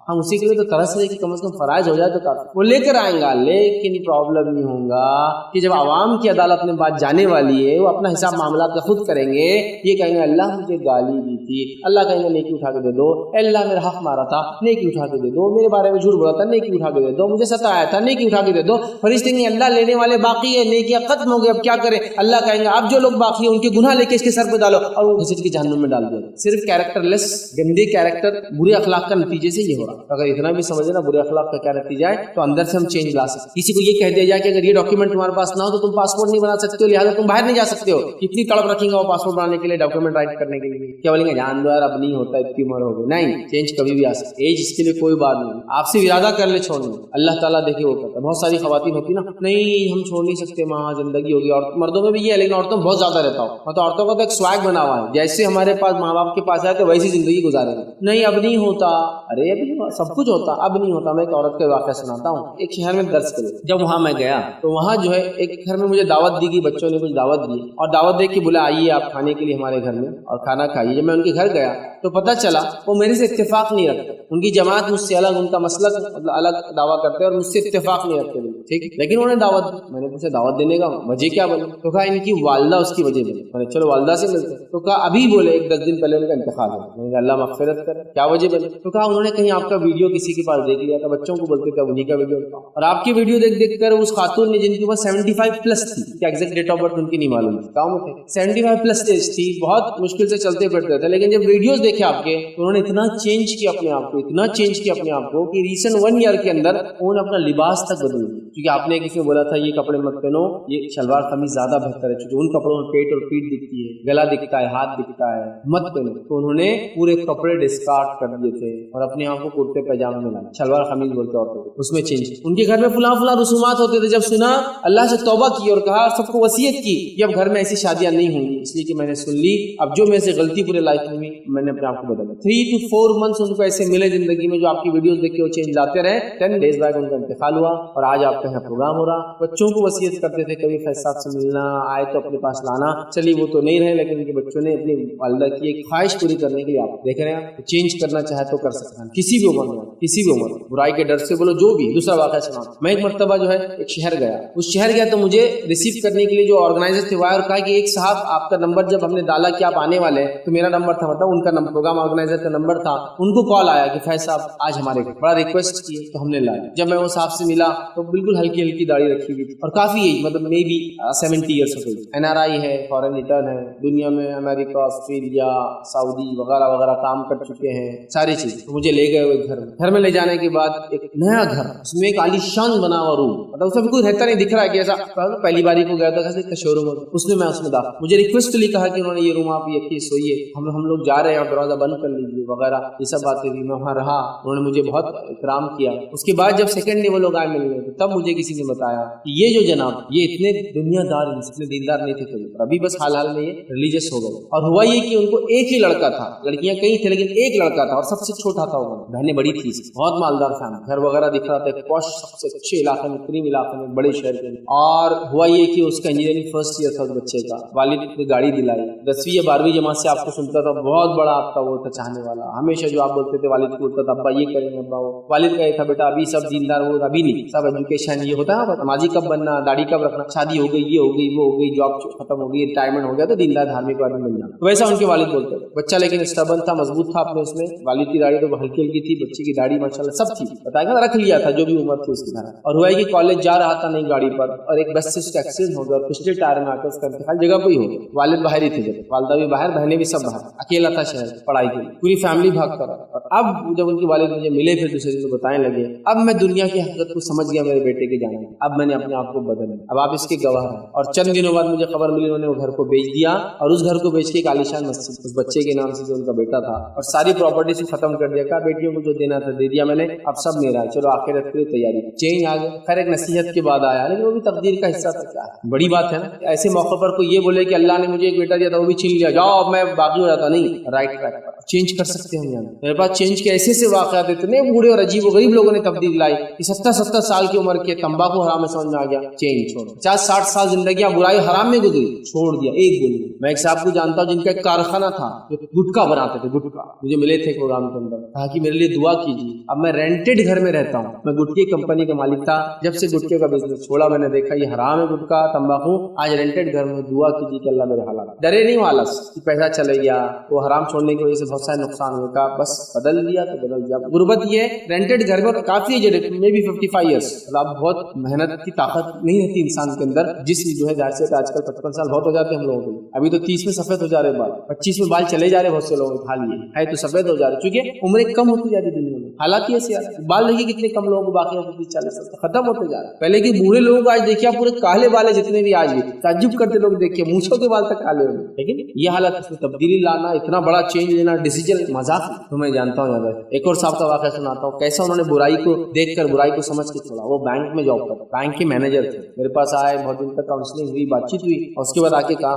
हम उसी के लिए तो तरस रहे कि कम से कम फराइज हो जाए तो काफी, वो लेकर आएंगा। लेकिन प्रॉब्लम ये होगा कि जब आवाम की अदालत में बात जाने वाली है, वो अपना हिसाब मामला का खुद करेंगे, ये कहेंगे अल्लाह मुझे गाली दी थी, अल्लाह कहेंगे नेकी उठा के दे दो, अल्लाह मेरा हक मारा था नेकी उठा के दे दो, मेरे बारे में झूठ बोला था नेकी उठा के दे दो, मुझे सताया था नेकी उठा के दे दो। फरिश्ते कहेंगे अल्लाह लेने वाले बाकी है, नेकियां खत्म हो गई, अब क्या करें। अल्लाह कहेंगे अब जो लोग बाकी है उनके गुनाह लेके इसके सर पे डालो, और वो घसीट के जहन्नुम में डाल दिया। सिर्फ कैरेक्टरलेस, गंदे कैरेक्टर, बुरे अखलाक का नतीजे से ये हो रहा। अगर इतना भी समझे ना बुरे अखलाक का क्या नतीजा है, तो अंदर से हम चेंज ला सकते। किसी को ये कह दिया जाए कि अगर ये डॉक्यूमेंट तुम्हारे पास ना हो तो तुम पासपोर्ट नहीं बना सकते हो, लिहाजा तुम बाहर नहीं जा सकते हो, कितनी तड़प रखेंगे वो पासपोर्ट बनाने के लिए, डॉक्यूमेंट राइट करने के लिए। क्या बोलेंगे जान दो यार अब नहीं होता, इतनी उम्र हो गई। नहीं, चेंज कभी भी आ सकती, एज इसके लिए कोई बात नहीं, आपसे इरादा कर ले छोड़ने, अल्लाह ताला देखे वो करता। बहुत सारी खवातीन होती ना, नहीं हम छोड़ नहीं सकते माँ जिंदगी होगी, और मर्दों में भी ये है, लेकिन औरतों में बहुत ज्यादा रहता हो, मतलब औरतों का तो एक स्वैग बना हुआ है, जैसे हमारे पास माँ बाप के पास आए तो वैसी जिंदगी गुजारेंगे। नहीं अब नहीं होता, अरे अभी सब कुछ होता, अब नहीं होता। मैं एक औरत का वाक़या सुनाता हूँ, एक शहर में दर्ज करे, जब वहाँ मैं गया तो वहाँ जो है एक घर में मुझे दावत दी गई, बच्चों ने कुछ दावत दी और दावत दे के बोला आइए आप खाने के लिए हमारे घर में और खाना खाइए। जब मैं उनके घर गया तो पता चला वो मेरे से इत्तेफाक नहीं रखते, उनकी जमात मुझसे अलग, उनका मसलक मतलब अलग दावा करते हैं और मुझसे इत्तेफाक नहीं रखते। ठीक, लेकिन उन्होंने दावत दी। मैंने पूछा दावत देने का वजह क्या बनी, तो कहा इनकी वालदा उसकी वजह बनी। मैंने चलो वालदा से मिलते हैं, तो कहा अभी बोले 10 दिन पहले उनका इंतकाल है। मैंने कहा अल्लाह मगफिरत करे, क्या वजह बनी, तो कहा उन्होंने कहीं आपका वीडियो किसी के पास देख लिया था, बच्चों को बोलते थे उन्हीं का वीडियो था, और आपकी वीडियो देख देख कर उस खातून ने जिनकी उम्र 75+ थी, क्या एग्जैक्ट डेट ऑफ बर्थ उनकी नहीं मालूम थी, गाँव में थे, 75+ एज थी, बहुत मुश्किल से चलते फिरते थे, लेकिन जब वीडियोस देखे आपके तो उन्होंने इतना चेंज किया अपने आप को, इतना चेंज किया अपने आप को कि रिसेंट 1 ईयर के अंदर उन्होंने अपना लिबास तक बदल दिया। क्योंकि आपने किसी में बोला था ये कपड़े मत पहनो, ये शलवार कमीज ज्यादा बेहतर है, क्योंकि उन कपड़ों में पेट और पीठ दिखती है, गला दिखता है, हाथ दिखता है, मत पहनो। तो उन्होंने पूरे कपड़े डिस्कार्ड कर दिए थे और अपने आप को कुर्ते पैजामे में लाए, शलवार कमीज बोलते होते थे, उसमें चेंज। उनके घर में फुला फुला रसूमात होते थे, जब सुना अल्लाह से तौबा की और कहा सबको वसीयत की कि अब घर में ऐसी शादियां नहीं होंगी, इसलिए कि मैंने सुन ली, अब जो मेरे से गलती पूरे लाइफ में हुई मैंने अपने आप को बदला। 3 to 4 मंथ्स उनको ऐसे मिले जिंदगी में जो आपकी वीडियोस देख के वो चेंज लाते रहे। 10 डेज बाद उनका इंतकाल हुआ और आज आपका यहाँ प्रोग्राम हो रहा। बच्चों को वसीयत करते थे कभी फैज साहब से मिलना आए तो अपने पास लाना, चलिए वो तो नहीं रहे, लेकिन उनके बच्चों ने अपनी वालिदा की एक ख्वाहिश पूरी करने के लिए आप देख रहे हैं, चेंज करना चाहे तो कर सकते हैं, किसी भी उम्र में, किसी भी उम्र, बुराई के डर से बोलो जो भी। दूसरा वाक़या सुना, मैं एक मरतबा जो है एक शहर गया, उस शहर गया तो मुझे रिसीव करने के लिए जो ऑर्गेनाइजर थे और कहा कि एक साहब आपका नंबर जब हमने डाला कि आप आने वाले हैं, तो मेरा नंबर था, मतलब उनका प्रोग्राम ऑर्गेनाइजर का नंबर था, उनको कॉल आया कि फैज साहब आज हमारे घर, बड़ा रिक्वेस्ट किए तो हमने लाया। जब मैं वो साहब से मिला तो बिल्कुल हल्की हल्की दाढ़ी रखी हुई थी और काफी एज, मतलब मे बी 70 ईयर्स हो गई, NRI है, फॉरेन रिटर्न है, दुनिया में अमेरिका, ऑस्ट्रेलिया, सऊदी वगैरह वगैरह काम कर चुके हैं, सारी चीज। तो मुझे ले गए वो घर में ले जाने के बाद एक नया घर, उसमें एक आलीशान बना हुआ रूम, मतलब उसमें कोई रहता नहीं, दिख रहा है कि ऐसा पहली बारी को गया था शोरूम होता, उसमें मैं उसमें दाखिल, मुझे रिक्वेस्टली कहा कि उन्होंने ये रूम आप ये सोइए, हम लोग जा रहे हैं, दरवाजा बंद कर लीजिए वगैरह, ये सब बातें थी। मैं वहाँ रहा, उन्होंने मुझे बहुत इकराम किया। उसके बाद जब सेकंड डे वो लोग आए मिलने, तो तब मुझे किसी ने बताया कि ये जो जनाब ये इतने दुनियादार, इतने दीनदार नहीं थे कभी, अभी बस हाल हाल में ये रिलीजियस हो गए। और हुआ ये कि उनको एक ही लड़का था, लड़कियां कई थे लेकिन एक लड़का था और सबसे छोटा था वो, बहनें बड़ी थी, बहुत मालदार फैमिली, घर वगैरह दिख रहा था, पॉश सबसे अच्छे इलाके में, क्रीम इलाके में, बड़े शहर के। और हुआ ये कि उसका इंजीनियरिंग फर्स्ट ईयर था उस बच्चे का, वालिद ने गाड़ी दिलाई, 10वीं या 12वीं जमात से आपको सुनता था, बहुत बड़ा आपका वो था चाहने वाला, हमेशा जो आप बोलते थे वालिद को बोलता था अब्बा ये करेंगे अब्बा वो, वालिद का ये था बेटा अभी सब दीनदार हो, अभी नहीं, सब एजुकेशन ये होता है, नमाजी कब बनना, दाढ़ी कब रखना, शादी हो गई, ये हो गई, वो हो गई, जॉब खत्म हो गई, रिटायरमेंट हो गया तो दीनदार धार्मिक आदमी बन जाना। तो वैसा उनके वालिद बोलते थे। बच्चा लेकिन स्टबन था, मजबूत था अपने उसमें, वालिद की दाढ़ी तो हल्की हल्की थी, बच्चे की दाढ़ी माशाल्लाह सब थी, बताया रख लिया था जो भी उम्र थी उसकी तरह। और हुआ कि कॉलेज जा रहा था नई गाड़ी पर और एक बस से उसका एक्सीडेंट हो गया और पिछले टायर में आकर उसका इंतकाल जगह पर ही हो गया। वालिद बाहर ही थे, जब वालदा भी बाहर, बहनें भी सब बाहर, अकेला था शहर पढ़ाई के लिए, पूरी फैमिली भाग कर। और अब जब उनके वालिद मुझे मिले फिर दूसरे दिन बताने लगे, अब मैं दुनिया की हकीकत को समझ गया मेरे बेटे के जाने, अब मैंने अपने आप को बदल, अब आप इसके गवाह हैं। और चंद दिनों बाद मुझे खबर मिली उन्होंने वो घर को बेच दिया और उस घर को बेच के एक आलीशान मस्जिद उस बच्चे के नाम से जो उनका बेटा था और सारी प्रॉपर्टीज को खत्म कर दिया, कहा बेटियों को जो देना था दे दिया मैंने, अब सब मेरा है, चलो आखिरत के लिए तैयारी, चेंज आ गया। खैर एक नसीहत के बाद आया, लेकिन वो भी तकदीर का हिस्सा था, क्या है बड़ी बात है ना। ऐसे मौके पर कोई ये बोले कि अल्लाह ने मुझे एक बेटा दिया था वो भी छीन लिया, जाओ अब मैं बागी हो जाता, नहीं, राइट ट्रैक पर चेंज कर सकते हैं। मेरे पास चेंज के ऐसे से वाक़यात इतने बूढ़े और अजीब गरीब लोगों ने तब्दील लाई कि 70 साल की उम्र के तंबाकू हराम में समझ में आ गया, चेंज छोड़, 50-60 साल जिंदगी बुराई हराम में गुजरी, छोड़ दिया, एक बोली। मैं एक साहब को जानता हूँ जिनका एक कारखाना था जो गुटखा बनाते थे, गुटखा, मुझे मिले थे प्रोग्राम के अंदर, कहा कि मेरे लिए दुआ कीजिए, अब मैं रेंटेड घर में रहता हूँ, मैं गुटके कंपनी का मालिक था, जब से गुटके का बिजनेस छोड़ा मैंने देखा ये हराम है गुटखा तंबाकू, आज रेंटेड घर में, दुआ कीजिए कि अल्लाह मेरे हालात, डरे नहीं आलस कि पैसा चले गया, वो हराम छोड़ने की वजह से बहुत सारे नुकसान हुए, का बस बदल दिया तो बदल दिया। गुर्बत ये रेंटेड घर में काफी मे बी 55 ईयर्स, मतलब बहुत मेहनत की ताकत नहीं रहती इंसान के अंदर, जिसम जो है जाहिर से आजकल 55 साल बहुत हो जाते हैं हम लोगों के, अभी तो 30 में सफेद हो जा रहे बाल, 25 में बाल चले जा रहे बहुत से लोग, खा लिए है तो सफेद हो जा रहे, क्योंकि उम्रें कम होती जा रही दुनिया में, हालात ऐसे यार, बाल देखिए कितने कम लोगों को बाकी 40 साल खत्म होते जा रहे। पहले के बूढ़े लोगों को आज देखिए पूरे काले बाल जितने भी आज भी ताज्जुब करते लोग देखिए, मूंछों के बाल तक काले होंगे, लेकिन ये हालत, इसमें तब्दीली लाना, इतना बड़ा चेंज लेना, डिसीजन मजाक तो मैं जानता हूँ। यार एक और साहब का वाक़या सुनाता हूँ, कैसा उन्होंने बुराई को देखकर बुराई को समझ के छोड़ा। वो बैंक में जॉब करते, बैंक के मैनेजर थे, मेरे पास आए, बहुत दिन तक काउंसलिंग हुई, बातचीत हुई, और उसके बाद आके कहा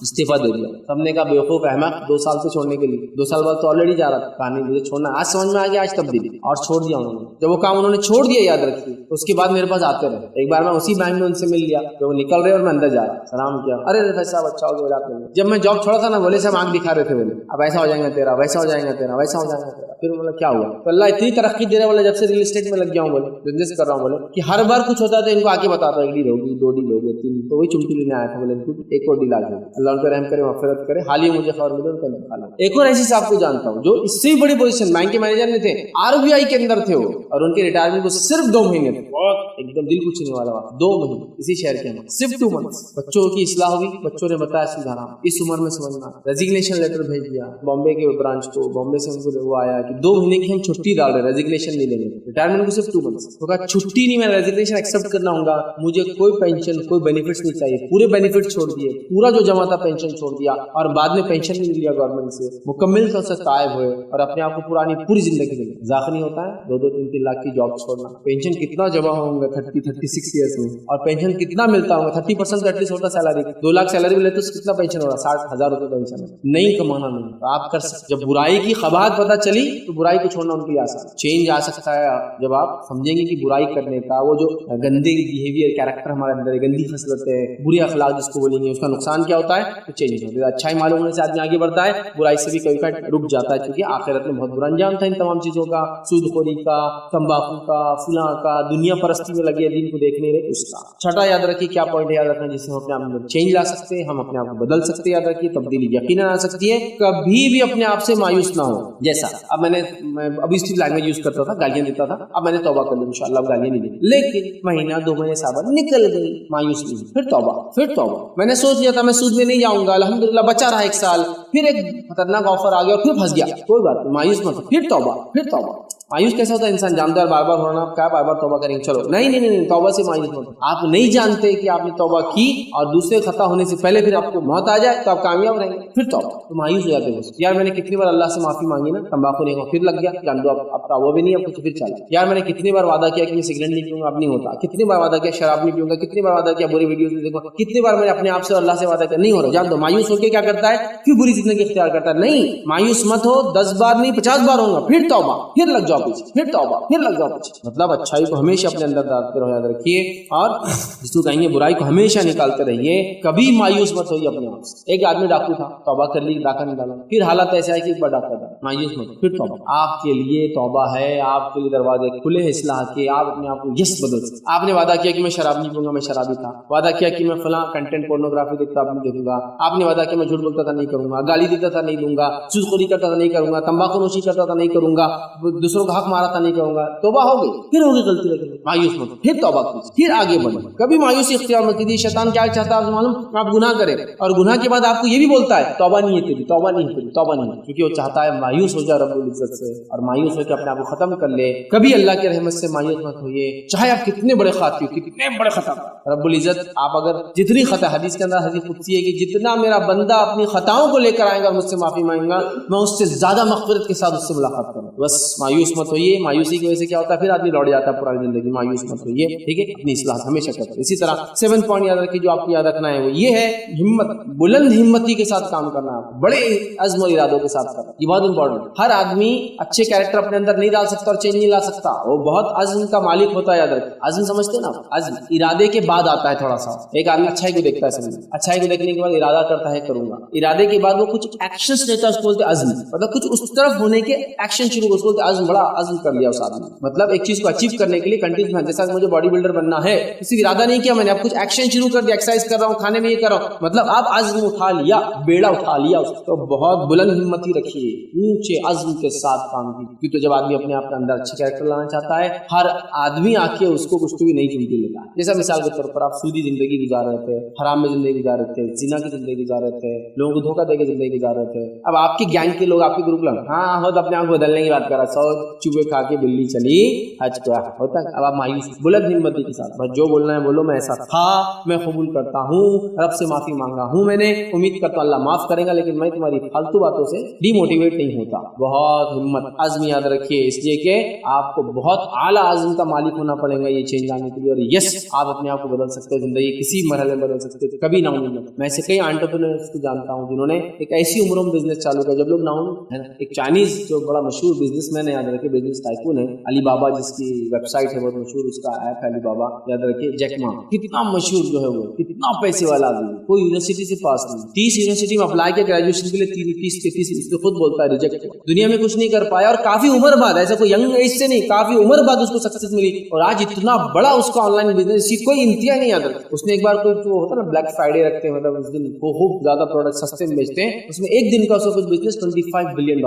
इस्तीफा दे दिया। सबने कहा बेवकूफ अहमद, 2 साल से छोड़ने के लिए, 2 साल बाद तो ऑलरेडी जा रहा था, कहा नहीं मुझे छोड़ना, आज समझ में आ गया, आज तब्दील दी और छोड़ दिया उन्होंने। जब वो काम उन्होंने छोड़ दिया, याद रखिए, उसके बाद मेरे पास आते रहे। एक बार मैं उसी बैंक में उनसे मिल लिया, जब वो निकल रहे और मैं अंदर जा रहा, सलाम किया, अरे भाई साहब अच्छा हो गया आपने। जब मैं जॉब छोड़ा था ना, बोले साहब आंख दिखा रहे थे, बोले अब ऐसा हो जाएगा तेरा, वैसा हो जाएगा तेरा, वैसा हो जाएगा तेरा। फिर बोला क्या हुआ? तो अल्लाह इतनी तरक्की दे रहा है, बोले जब से रियल एस्टेट में लग गया हूँ, बोले बिजनेस कर रहा हूँ, बोले कि हर बार कुछ होता था इनको आके बताता, एक डील होगी, 2 डील होगी, 3। तो वही चुमटी लेने आया था, बोले एक और डील आ गई, अल्लाह उन पर रहम करे, मग़फ़िरत करे। हाल ही मुझे खबर मिली उनका इंतकाल। एक और ऐसी साहब को जानता हूँ जो इससे भी बड़ी पोजीशन, बैंक के मैनेजर में थे, RBI के अंदर थे वो, और उनके रिटायरमेंट को सिर्फ 2 महीने थे। बहुत एकदम दिल कुछ नहीं वाला बात, 2 महीने इसी शहर के अंदर, सिर्फ 2 मंथ्स। बच्चों की इस्लाह हुई, बच्चों ने बताया सुधारा, इस उम्र में समझना, रेजिग्नेशन लेटर भेज दिया बॉम्बे के ब्रांच को। बॉम्बे से उनको वो आया कि 2 महीने की हम छुट्टी डाल रहे, रेजिग्नेशन नहीं लेंगे, रिटायरमेंट को सिर्फ 2 मंथ्स। तो कहा छुट्टी नहीं, मैं रेजिग्नेशन एक्सेप्ट करना होगा, मुझे कोई पेंशन कोई बेनिफिट्स नहीं चाहिए। पूरे बेनिफिट छोड़ दिए, पूरा जो जमा था पेंशन छोड़ दिया, और बाद में पेंशन भी मिल गया गवर्नमेंट से। मुकम्मल तौर से तायब हुए और अपने आप को पुरानी पूरी जिंदगी में जाख नहीं होता है 2-3 लाख की जॉब छोड़ना। पेंशन कितना जमा होंगे 36 ईयर्स में, और पेंशन कितना मिलता होगा? 30% तो एटलीस्ट होता सैलरी। 2 लाख सैलरी मिले तो कितना पेंशन होगा? 60,000 रुपए पेंशन। नहीं कमाना नहीं, तो आप कर सकते। जब बुराई की खबरात पता चली तो बुराई को छोड़ना उनके लिए आसान। चेंज आ सकता है जब आप समझेंगे कि बुराई करने का वो जो गंदे बिहेवियर कैरेक्टर हमारे अंदर है, गंदी खसलतें, बुरी अखलाक जिसको बोलेंगे, उसका नुकसान क्या होता है तो चेंज होता है। अच्छाई मालूम होने से आदमी आगे बढ़ता है, बुराई से भी कभी रुक जाता है, क्योंकि आखिरत में बहुत बुरा अंजाम था इन तमाम चीजों का, सूदखोरी का, तंबाकू का, फुला का, दुनिया परस्ती में लगे दिन को देखने रहे उसका। छठा याद रखिए, क्या पॉइंट याद रखना जिससे हम अपने आप में चेंज ला सकते हैं, हम अपने आप को बदल सकते हैं। याद रखिए, तब्दीली यकीनन आ सकती है, कभी भी अपने आप से मायूस ना हो। जैसा अब मैं अभी स्ट्रीट लैंग्वेज यूज करता था, गालियां देता था, अब मैंने तौबा कर ली, इंशाअल्लाह गालियां नहीं देंगे। लेकिन महीना 2 महीने साबर निकल गई, मायूस नहीं, फिर तौबा, फिर तौबा। मैंने सोच लिया था मैं सूद में नहीं जाऊंगा, अल्हम्दुलिल्लाह बचा रहा 1 साल, फिर एक खतरनाक ऑफर आ गया और फिर फंस गया, कोई बात नहीं, मायूस मत, फिर तौबा, फिर तौबा। मायूस कैसा होता है? इंसान जानता है बार बार होना, क्या बार बार तौबा करेंगे, चलो नहीं, तौबा से मायूस मत। आप नहीं जानते कि आपने तौबा की और दूसरे खता होने से पहले फिर आपको मौत आ जाए तो आप कामयाब रहेंगे, फिर तौबा, तो मायूस हो जाते हैं। यार मैंने कितनी बार अल्लाह से माफी मांगी ना, तंबाकू नहीं, फिर लग गया, जान दो अब वो भी नहीं, अब कुछ फिर चला। यार मैंने कितनी बार वादा किया कि मैं सिगरेट नहीं पीऊंगा, अब नहीं होता। कितनी बार वादा किया शराब नहीं पीऊंगा, कितनी बार वादा किया बुरी वीडियोस नहीं देखूंगा, कितनी बार मैंने अपने आप से अल्लाह से वादा किया, नहीं हो रहा, जान दो। मायूस होकर क्या करता है? क्यों बुरी जिंदगी इख्तियार करता है? नहीं, मायूस मत हो, 10 बार नहीं 50 बार होगा, फिर तौबा, फिर लग जाओ पीछे, फिर तौबा, फिर लग जाओ पीछे। मतलब अच्छाई को हमेशा अपने अंदर डालते रहो, याद रखिए, और जिसको कहेंगे बुराई को हमेशा निकालते रहिए, कभी मायूस मत होइए अपने आप से। एक आदमी डाकू था, तौबा कर ली, डाका नहीं डाला, फिर हालत ऐसा है कि एक बार डाका डाला, मायूस मत, फिर तौबा। आपके लिए तौबा है, आपके लिए दरवाजे खुले हैं इस्लाह के, आप अपने आप को यस बदल सकते। आपने वादा किया कि मैं शराब नहीं पीऊंगा, मैं शराबी था। वादा किया कि मैं फलां कंटेंट पोर्नोग्राफी देखता नहीं देखूंगा। आपने वादा किया मैं झूठ बोलता था नहीं करूंगा, गाली देता था नहीं दूंगा, सूदखोरी करता था नहीं करूंगा, तंबाकू नोशी करता था नहीं करूंगा, दूसरों का हक मारा था नहीं करूंगा। तौबा हो गई, फिर होगी गलती लगी, मायूस मत, फिर तौबा कीजिए, फिर आगे बढ़िए, कभी मायूसी इख्तियार मत कीजिए। शैतान क्या चाहता है आपसे मालूम? आप गुनाह करें और गुनाह के बाद आपको ये भी बोलता है तौबा नहीं है तेरी, तौबा नहीं है तेरी, तौबा नहीं है, क्योंकि वो चाहता है मायूस हो जाए रब्बुल इज्जत से, और मायूस होकर अपने आप को खत्म कर ले। कभी अल्लाह की रहमत से मायूस मत होइए, चाहे आप कितने बड़े खाती हो, कितने बड़े खता। रब्बुल इज्जत आप अगर जितनी खता, हदीस के अंदर हदीस कुदसी है कि जितना मेरा बंदा अपनी खताओं को लेकर आएगा, मुझसे माफी मांगेगा, मैं उससे ज्यादा मग़फ़िरत के साथ उससे मुलाकात करूँ। बस मायूस मत होइए। मायूसी की वजह से क्या होता है? फिर आदमी लौट जाता है पुरानी जिंदगी। मायूस मत होइए, ठीक है? अपनी इस्लाह हमेशा करते हैं। इसी तरह 7 पॉइंट याद रखिए जो आपको याद रखना है, वो ये है हिम्मत, बुलंद हिम्मती के साथ काम करना, बड़े अज़्म और इरादों के साथ करना, ये बहुत इंपॉर्टेंट। हर आदमी अच्छे कैरेक्टर अपने अंदर नहीं डाल सकता और चेंज नहीं ला सकता, वो बहुत अज़्म का मालिक होता है। याद रखिए, अज़्म समझते हैं ना, अज़्म इरादे के बाद आता है थोड़ा सा। एक आदमी अच्छाई को देखता है, समझ, अच्छाई को देखने के बाद इरादा करता है करूंगा, इरादे के बाद वो कुछ एक्शंस लेता है, उसको बोलते हैं अज़्म, मतलब कुछ उस तरफ होने के एक्शन शुरू, उसको बोलते हैं अज़्म, बड़ा अज़्म कर लिया उस आदमी। मतलब एक चीज को अचीव करने के लिए कंटिन्यूस मेहनत, जैसा मुझे बॉडी बिल्डर बनना है, किसी इरादा नहीं किया मैंने, अब कुछ एक्शन शुरू कर दिया, एक्सरसाइज कर रहा हूँ, खाने में ये कर रहा हूँ, मतलब आप अज़्म उठा लिया, बेड़ा उठा लिया। तो बहुत बुलंद हिम्मती रखिए, ऊंचे अज़्म के साथ काम कीजिए। तो जब आदमी अपने आप के अंदर अच्छे कैरेक्टर लाना चाहता है, हर आदमी आके उसको कुछ भी नहीं चुनके लेता है। जैसा मिसाल के तौर पर आप सूदी जिंदगी गुजार रहे थे, हराम में जिंदगी गुजार रहे थे, जिना की जिंदगी गुजार रहे थे, लोगों को धोखा देकर जिंदगी गुजार रहे थे। अब आपके गैंग के लोग, आपके ग्रुप लोग, हाँ हो तो अपने आप को बदलने की बात कर रहा, 100 चूहे खा के बिल्ली चली हज को, होता है। अब आप मायूस, बुलंद हिम्मती के साथ बस जो बोलना है बोलो, मैं ऐसा था, मैं कबूल करता हूँ, रब से माफी मांगा हूँ, मैंने उम्मीद करता हूँ अल्लाह माफ करेगा, लेकिन मैं तुम्हारी फालतू बातों से डिमोटिवेट नहीं होता। बहुत हिम्मत, अज़्म याद रखिए, इसलिए कि आपको बहुत आला अज़्म का मालिक होना पड़ेगा ये चेंज लाने के लिए। और यस, आप अपने आप को बदल सकते हो, जिंदगी किसी मरहले में बदल सकते हो, कभी ना उम्मीद। मैं ऐसे कई एंटरप्रेन्योर्स को जानता हूँ जिन्होंने एक ऐसी उम्र में बिजनेस चालू किया जब लोग ना है ना। एक चाइनीज जो बड़ा मशहूर बिजनेसमैन है, याद रखिए बिजनेस टाइकून है, अली बाबा जिसकी वेबसाइट है बहुत मशहूर, उसका ऐप है अली बाबा, याद रखिए। जैक मा कितना मशहूर जो है वो, कितना पैसे वाला आदमी, कोई यूनिवर्सिटी से पास नहीं, 30 यूनिवर्सिटी में अप्लाई किया ग्रेजुएशन के लिए, 30-33 उसको खुद बोलता है रिजेक्ट, दुनिया में कुछ नहीं कर पाया, और काफी उम्र बाद, ऐसा कोई यंग एज से नहीं, काफी उम्र बाद उसको सक्सेस मिली, और आज इतना बड़ा उसका ऑनलाइन बिजनेस, इसकी कोई इंतहा नहीं आता। उसने एक बार कोई जो होता है ना ब्लैक फ्राइडे रखते हैं, मतलब उस दिन बहुत ज्यादा प्रोडक्ट सस्ते में बेचते हैं, उसमें एक दिन का उसका कुछ बिजनेस $25 बिलियन,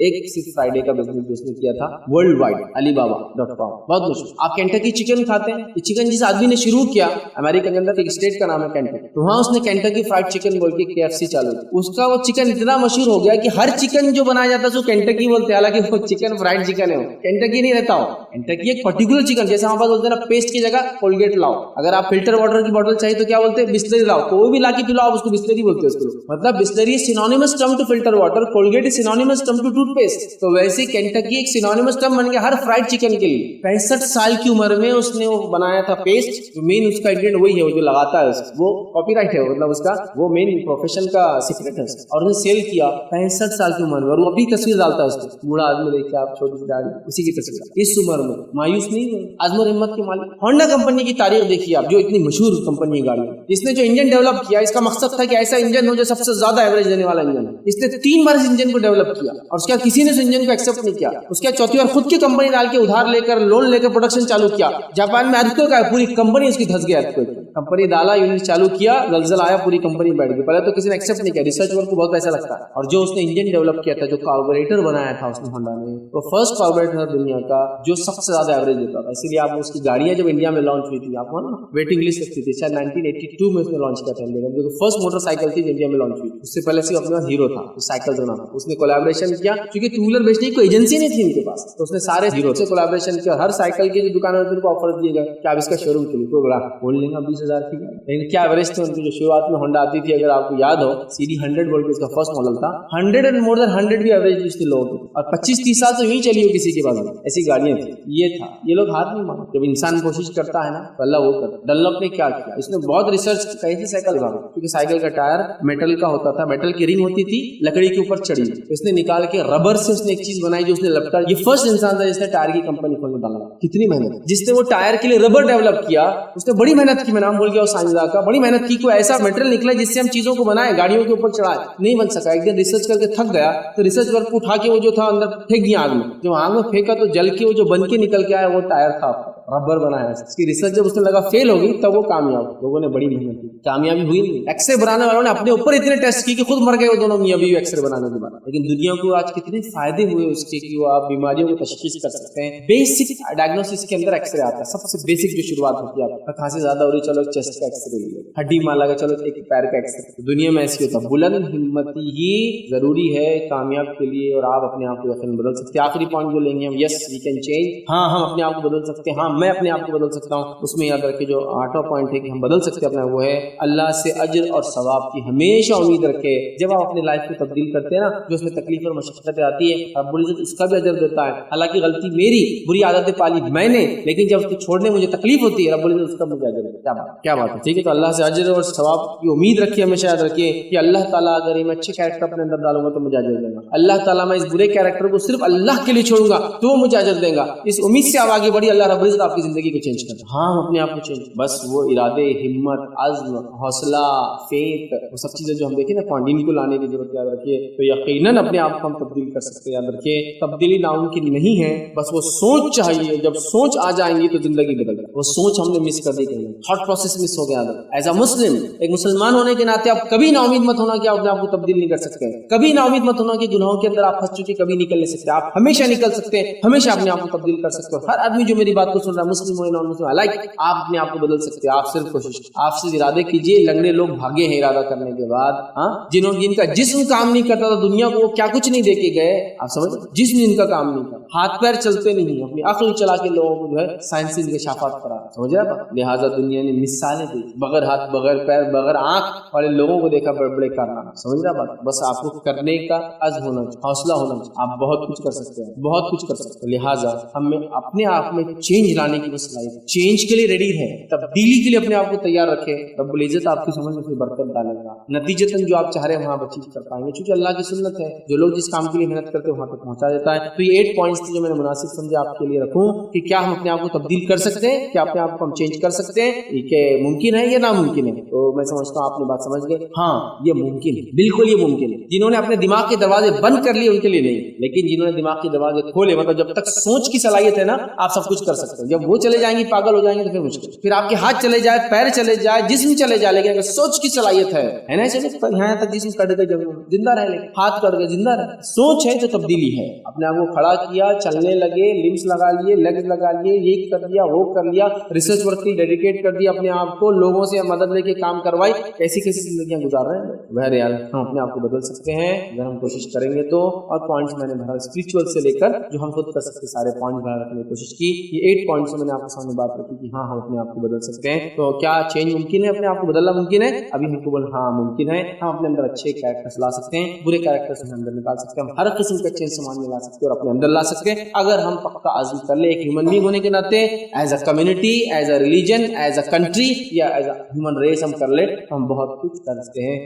एक सिर्फ फ्राइडे का बिजनेस जो उसने किया था वर्ल्ड वाइड, alibaba.com, बहुत मशहूर। आप केंटकी चिकन खाते हैं, ये चिकन जिस आदमी ने शुरू किया अमेरिका के अंदर, एक स्टेट का नाम है केंटकी, तो वहां उसने केंटकी फ्राइड चिकन बोल के KFC चालू किया। उसका वो चिकन इतना मशहूर हो गया कि हर चिकन जो बनाया जाता है उसको केंटकी बोलते हैं, हालांकि वो चिकन फ्राइड चिकन है, केंटकी नहीं रहता हो। केंटकी एक पर्टिकुलर चिकन, जैसे हमारे पास बोलते हैं ना पेस्ट की जगह कोलगेट लाओ, अगर आप फिल्टर वाटर की बोतल चाहिए तो क्या बोलते हैं, बिस्लरी लाओ, कोई भी लाके पिलाओ उसको बिस्लरी बोलते हैं उसको, मतलब Bisleri is synonymous term to filter water, Colgate is synonymous term to toothpaste, तो वैसे केंटकी एक सिनोनिमस टर्म बन गया हर फ्राइड चिकन के लिए। 65 साल की उम्र में उसने वो बनाया था पेस्ट, जो मेन उसका इंग्रेडिएंट वही है, वो जो लगाता है वो कॉपीराइट है, मतलब उसका वो मेन प्रोफेशन का सीक्रेट है, और उसने सेल किया 65 साल की उम्र में, और वो अभी तस्वीर डालता है उसकी, बूढ़ा आदमी देखिए आप, छोटी सी दाढ़ी, उसी की तस्वीर इस उम्र में, मायूस नहीं हुए, आज़म और हिम्मत के मालिक। होंडा कंपनी की तारीख देखिए आप, जो इतनी मशहूर कंपनी गाड़ी, इसने जो इंजन डेवलप किया, इसका मकसद था कि ऐसा इंजन हो जो सबसे ज्यादा एवरेज देने वाला इंजन, इसने 3 बार इस इंजन को डेवलप किया, और उसके बाद किसी ने इस इंजन को एक्सेप्ट नहीं किया, उसके बाद चौथी बार खुद की कंपनी डाल के उधार लेकर लोन लेकर प्रोडक्शन चालू किया। जापान में अर्थक्वेक आया, पूरी कंपनी उसकी धंस गया, अर्थक्वेक कंपनी डाला, यूनिट चालू किया, जलजला आया, पूरी कंपनी बैठ गई। पहले तो किसी ने एक्सेप्ट नहीं किया, रिसर्च वर्क को बहुत पैसा लगता है, और जो उसने इंजन डेवलप किया था, जो कार्बोरेटर बनाया था उसने होंडा ने, तो फर्स्ट कार्बोरेटर दुनिया का जो सबसे ज्यादा एवरेज देता था, इसीलिए आप उसकी गाड़ियां जब इंडिया में लॉन्च हुई थी, आपको ना वेटिंग लिस्ट लगती थी, शायद 1982 में उसने लॉन्च किया था इंडिया में, जो फर्स्ट मोटरसाइकिल थी इंडिया में लॉन्च हुई। उससे पहले सिर्फ अपने पास हीरो था, साइकिल जो नाम, उसने कोलैबोरेशन किया, क्योंकि टू व्हीलर बेचने की कोई एजेंसी नहीं थी इनके पास, तो उसने सारे हीरो से कोलैबोरेशन किया, हर साइकिल की जो दुकान है उनको ऑफर दिए गए कि आप इसका शोरूम खोलिए, तो बड़ा बोल लेंगे 20,000 की, लेकिन क्या एवरेज थे उनकी, जो शुरुआत में होंडा आती थी, अगर आपको याद हो CD 100 बोल के उसका फर्स्ट मॉडल था, 100 एंड मोर देन 100 भी एवरेज थी उसके लोगों की, और 25-30 साल तो यूं ही चली हो किसी के पास, ऐसी गाड़ियां थी। ये था, ये लोग हाथ नहीं मानते, जब इंसान कोशिश करता है ना तो अल्लाह वो करता। डनलॉप ने क्या किया, इसने बहुत रिसर्च कैसे साइकिल भागा, क्योंकि साइकिल का टायर मेटल का होता था, मेटल की रिंग होती थी, लकड़ी के ऊपर चढ़ी, इसने निकाल के रबर से उसने एक चीज बनाई जो उसने लपटा, ये फर्स्ट इंसान था जिसने टायर की कंपनी खोलने डाला। कितनी मेहनत, जिसने वो टायर के लिए रबर डेवलप किया उसने बड़ी मेहनत की, मैं नाम भूल गया उस साइंसदान का, बड़ी मेहनत की, कोई ऐसा मटेरियल निकला जिससे हम चीजों को बनाए, गाड़ियों के ऊपर चढ़ाए, नहीं बन सका। एक दिन रिसर्च करके थक गया, तो रिसर्च वर्क को उठा के वो जो था अंदर फेंक दिया आग में, जब आग में फेंका तो जल के वो जो बन के निकल के आया वो टायर था, रबर बनाया। इसकी रिसर्च जब उसने लगा फेल होगी तब वो कामयाब, लोगों ने बड़ी मेहनत की, कामयाबी हुई नहीं। एक्सरे बनाने वालों ने अपने ऊपर इतने टेस्ट किए कि खुद मर गए वो दोनों मियां बीवी एक्सरे बनाने के बाद, लेकिन दुनिया को आज कितने फायदे हुए उसके कि वो आप बीमारियों को तशखीस कर सकते हैं। बेसिक डायग्नोसिस के अंदर एक्सरे आता है, सबसे बेसिक जो शुरुआत होती है, आपका खांसी ज्यादा हो रही, चलो चेस्ट का एक्सरे ले लो, हड्डी मान लगा, चलो एक पैर का एक्सरे। दुनिया में ऐसी होता है, बुलंद हिम्मती ही जरूरी है कामयाब के लिए, और आप अपने आप को यकीन बदल सकते हैं। आखिरी पॉइंट जो लेंगे हम, यस वी कैन चेंज, हाँ हम अपने आप को बदल सकते हैं, हाँ मैं अपने आप को बदल सकता हूँ। उसमें याद रखिए जो 8वां पॉइंट है कि हम बदल सकते हैं अपना, वो है अल्लाह से अजर और सवाब की हमेशा उम्मीद रखे। जब आप अपनी लाइफ को तब्दील करते हैं ना, जो उसमें तकलीफ और मशक्कतें आती है, रब्बुल इज्जत उसका भी अजर देता है। हालांकि गलती मेरी, बुरी आदतें पाली मैंने, लेकिन जब उसको छोड़ने मुझे तकलीफ होती है, रब्बुल इज्जत उसका मुझे अजर देता है। क्या बात है, ठीक है। तो अल्लाह से अजर और सवाब की उम्मीद रखिए, हमेशा याद रखिए कि अल्लाह ताला अगर मैं अच्छे कैरेक्टर अपने अंदर डालूंगा तो मुझे अजर देगा, अल्लाह ताला मैं इस बुरे कैरेक्टर को सिर्फ अल्लाह के लिए छोड़ूंगा तो वो मुझे अजर देगा। इस उम्मीद से आप आगे बढ़िए, अल्लाह रब्बुल इज्जत आपकी जिंदगी को चेंज कर। हाँ हम अपने आप को चेंज, बस वो इरादे, हिम्मत, अज़्म, हौसला, फेथ, वो सब चीजें जो हम देखें ना पॉइंट, इनको लाने की जरूरत याद रखिए। तो यकीनन अपने आप को हम तब्दील कर सकते हैं। याद रखिए तब्दीली नामुमकिन नहीं है, बस वो सोच चाहिए। जब सोच आ जाएंगी तो जिंदगी बदल जाए। वो सोच हमने मिस कर दी, कहीं थॉट प्रोसेस मिस हो गया। एज अ मुस्लिम, एक मुसलमान होने के नाते आप कभी ना उम्मीद मत होना कि आप अपने आप को तब्दील नहीं कर सकते। कभी ना उम्मीद मत होना कि गुनाहों के अंदर आप फंस चुके कभी निकल नहीं सकते। आप हमेशा निकल सकते हैं, हमेशा अपने आप को तब्दील कर सकते हो। हर आदमी जो मेरी बात को सुन रहा है, मुस्लिम हो नॉन मुस्लिम, लाइक आप अपने आप को बदल सकते हैं। आप सिर्फ कोशिश, आप सिर्फ इरादे कीजिए। लंगड़े लोग भागे हैं इरादा करने के बाद, हाँ, जिनका जिस्म काम नहीं करता था दुनिया को, वो क्या कुछ नहीं देके गए। आप समझ, जिस्म इनका काम नहीं करता, हाथ पैर चलते नहीं, अपनी अक्ल चला के लोगों को जो है साइंस इंकशाफात करा, समझ रहे आप। लिहाजा दुनिया ने मिसालें दी, बगैर हाथ, बगैर पैर, बगैर आंख वाले लोगों को देखा, बड़े बड़े कारनामे, समझ रहे आप। बस आपको करने का अज़्म होना चाहिए, हौसला होना चाहिए। आप बहुत कुछ कर सकते हैं, बहुत कुछ कर सकते हैं। लिहाजा हमें अपने आप में चेंज लाने लाने की वो सलाहियत, चेंज के लिए रेडी है, तब्दीली के लिए अपने आप को तैयार रखे, रब्बुल इज्जत आपकी समझ में फिर बरकत डालेगा, नतीजतन जो आप चाह रहे हैं वहां अचीव कर पाएंगे, क्योंकि अल्लाह की सुन्नत है, जो लोग जिस काम के लिए मेहनत करते हैं वहां तक पहुंचा देता है। तो ये 8 पॉइंट्स थे जो मैंने मुनासिब समझे आपके लिए रखूं कि क्या हम अपने आप को तब्दील कर सकते हैं, क्या अपने आप को हम चेंज कर सकते हैं, ये मुमकिन है या नामुमकिन है। तो मैं समझता हूँ आपने बात समझ गए, हाँ ये मुमकिन है, बिल्कुल ये मुमकिन है। जिन्होंने अपने दिमाग के दरवाजे बंद कर लिए उनके लिए नहीं, लेकिन जिन्होंने दिमाग के दरवाजे खोले, मतलब जब तक सोच की सलाहियत है ना, आप सब कुछ कर सकते हैं। जब वो चले जाएंगे, पागल हो जाएंगे, तो फिर मुश्किल, फिर आपके हाथ चले जाए, पैर चले जाए, जिस्म चले जाए, लेकिन अगर सोच की सलाहियत है ना, चले यहाँ तक जिस्म कट गए, जिंदा रहे, लेकिन हाथ कट गए, जिंदा रहे, सोच है तो तब्दीली है। अपने आप को खड़ा किया, चलने लगे, लिम्स लगा लिए, लेग्स लगा लिए, ये कर लिया, वो कर लिया, रिसर्च वर्क के लिए डेडिकेट कर दिया अपने आप को, लोगों से मदद लेके काम करवाई, कैसी कैसी जिंदगियां गुजार रहे हैं। वह यार हम अपने आप को बदल सकते हैं अगर हम कोशिश करेंगे तो। और पॉइंट्स मैंने भरा स्पिरिचुअल से लेकर जो हम खुद कर सकते सारे पॉइंट्स भरा रखने की कोशिश की। ये 8 पॉइंट्स मैंने आपके सामने बात रखी कि हाँ हम अपने आप को बदल सकते हैं। तो क्या चेंज मुमकिन है, अपने आप को बदलना मुमकिन है? अभी हमको बोल हाँ मुमकिन है। हम अपने अंदर अच्छे कैरेक्टर्स ला सकते हैं, बुरे कैरेक्टर्स अपने अंदर निकाल सकते हैं, हम हर किस्म के अच्छे सामान ला सकते हैं और अपने अंदर ला सकते हैं, अगर हम पक्का आज़म कर ले एक ह्यूमन बीइंग होने के नाते, as a community, as a religion, as a country या एज अ ह्यूमन रेस हम कर ले, हम बहुत कुछ कर सकते हैं।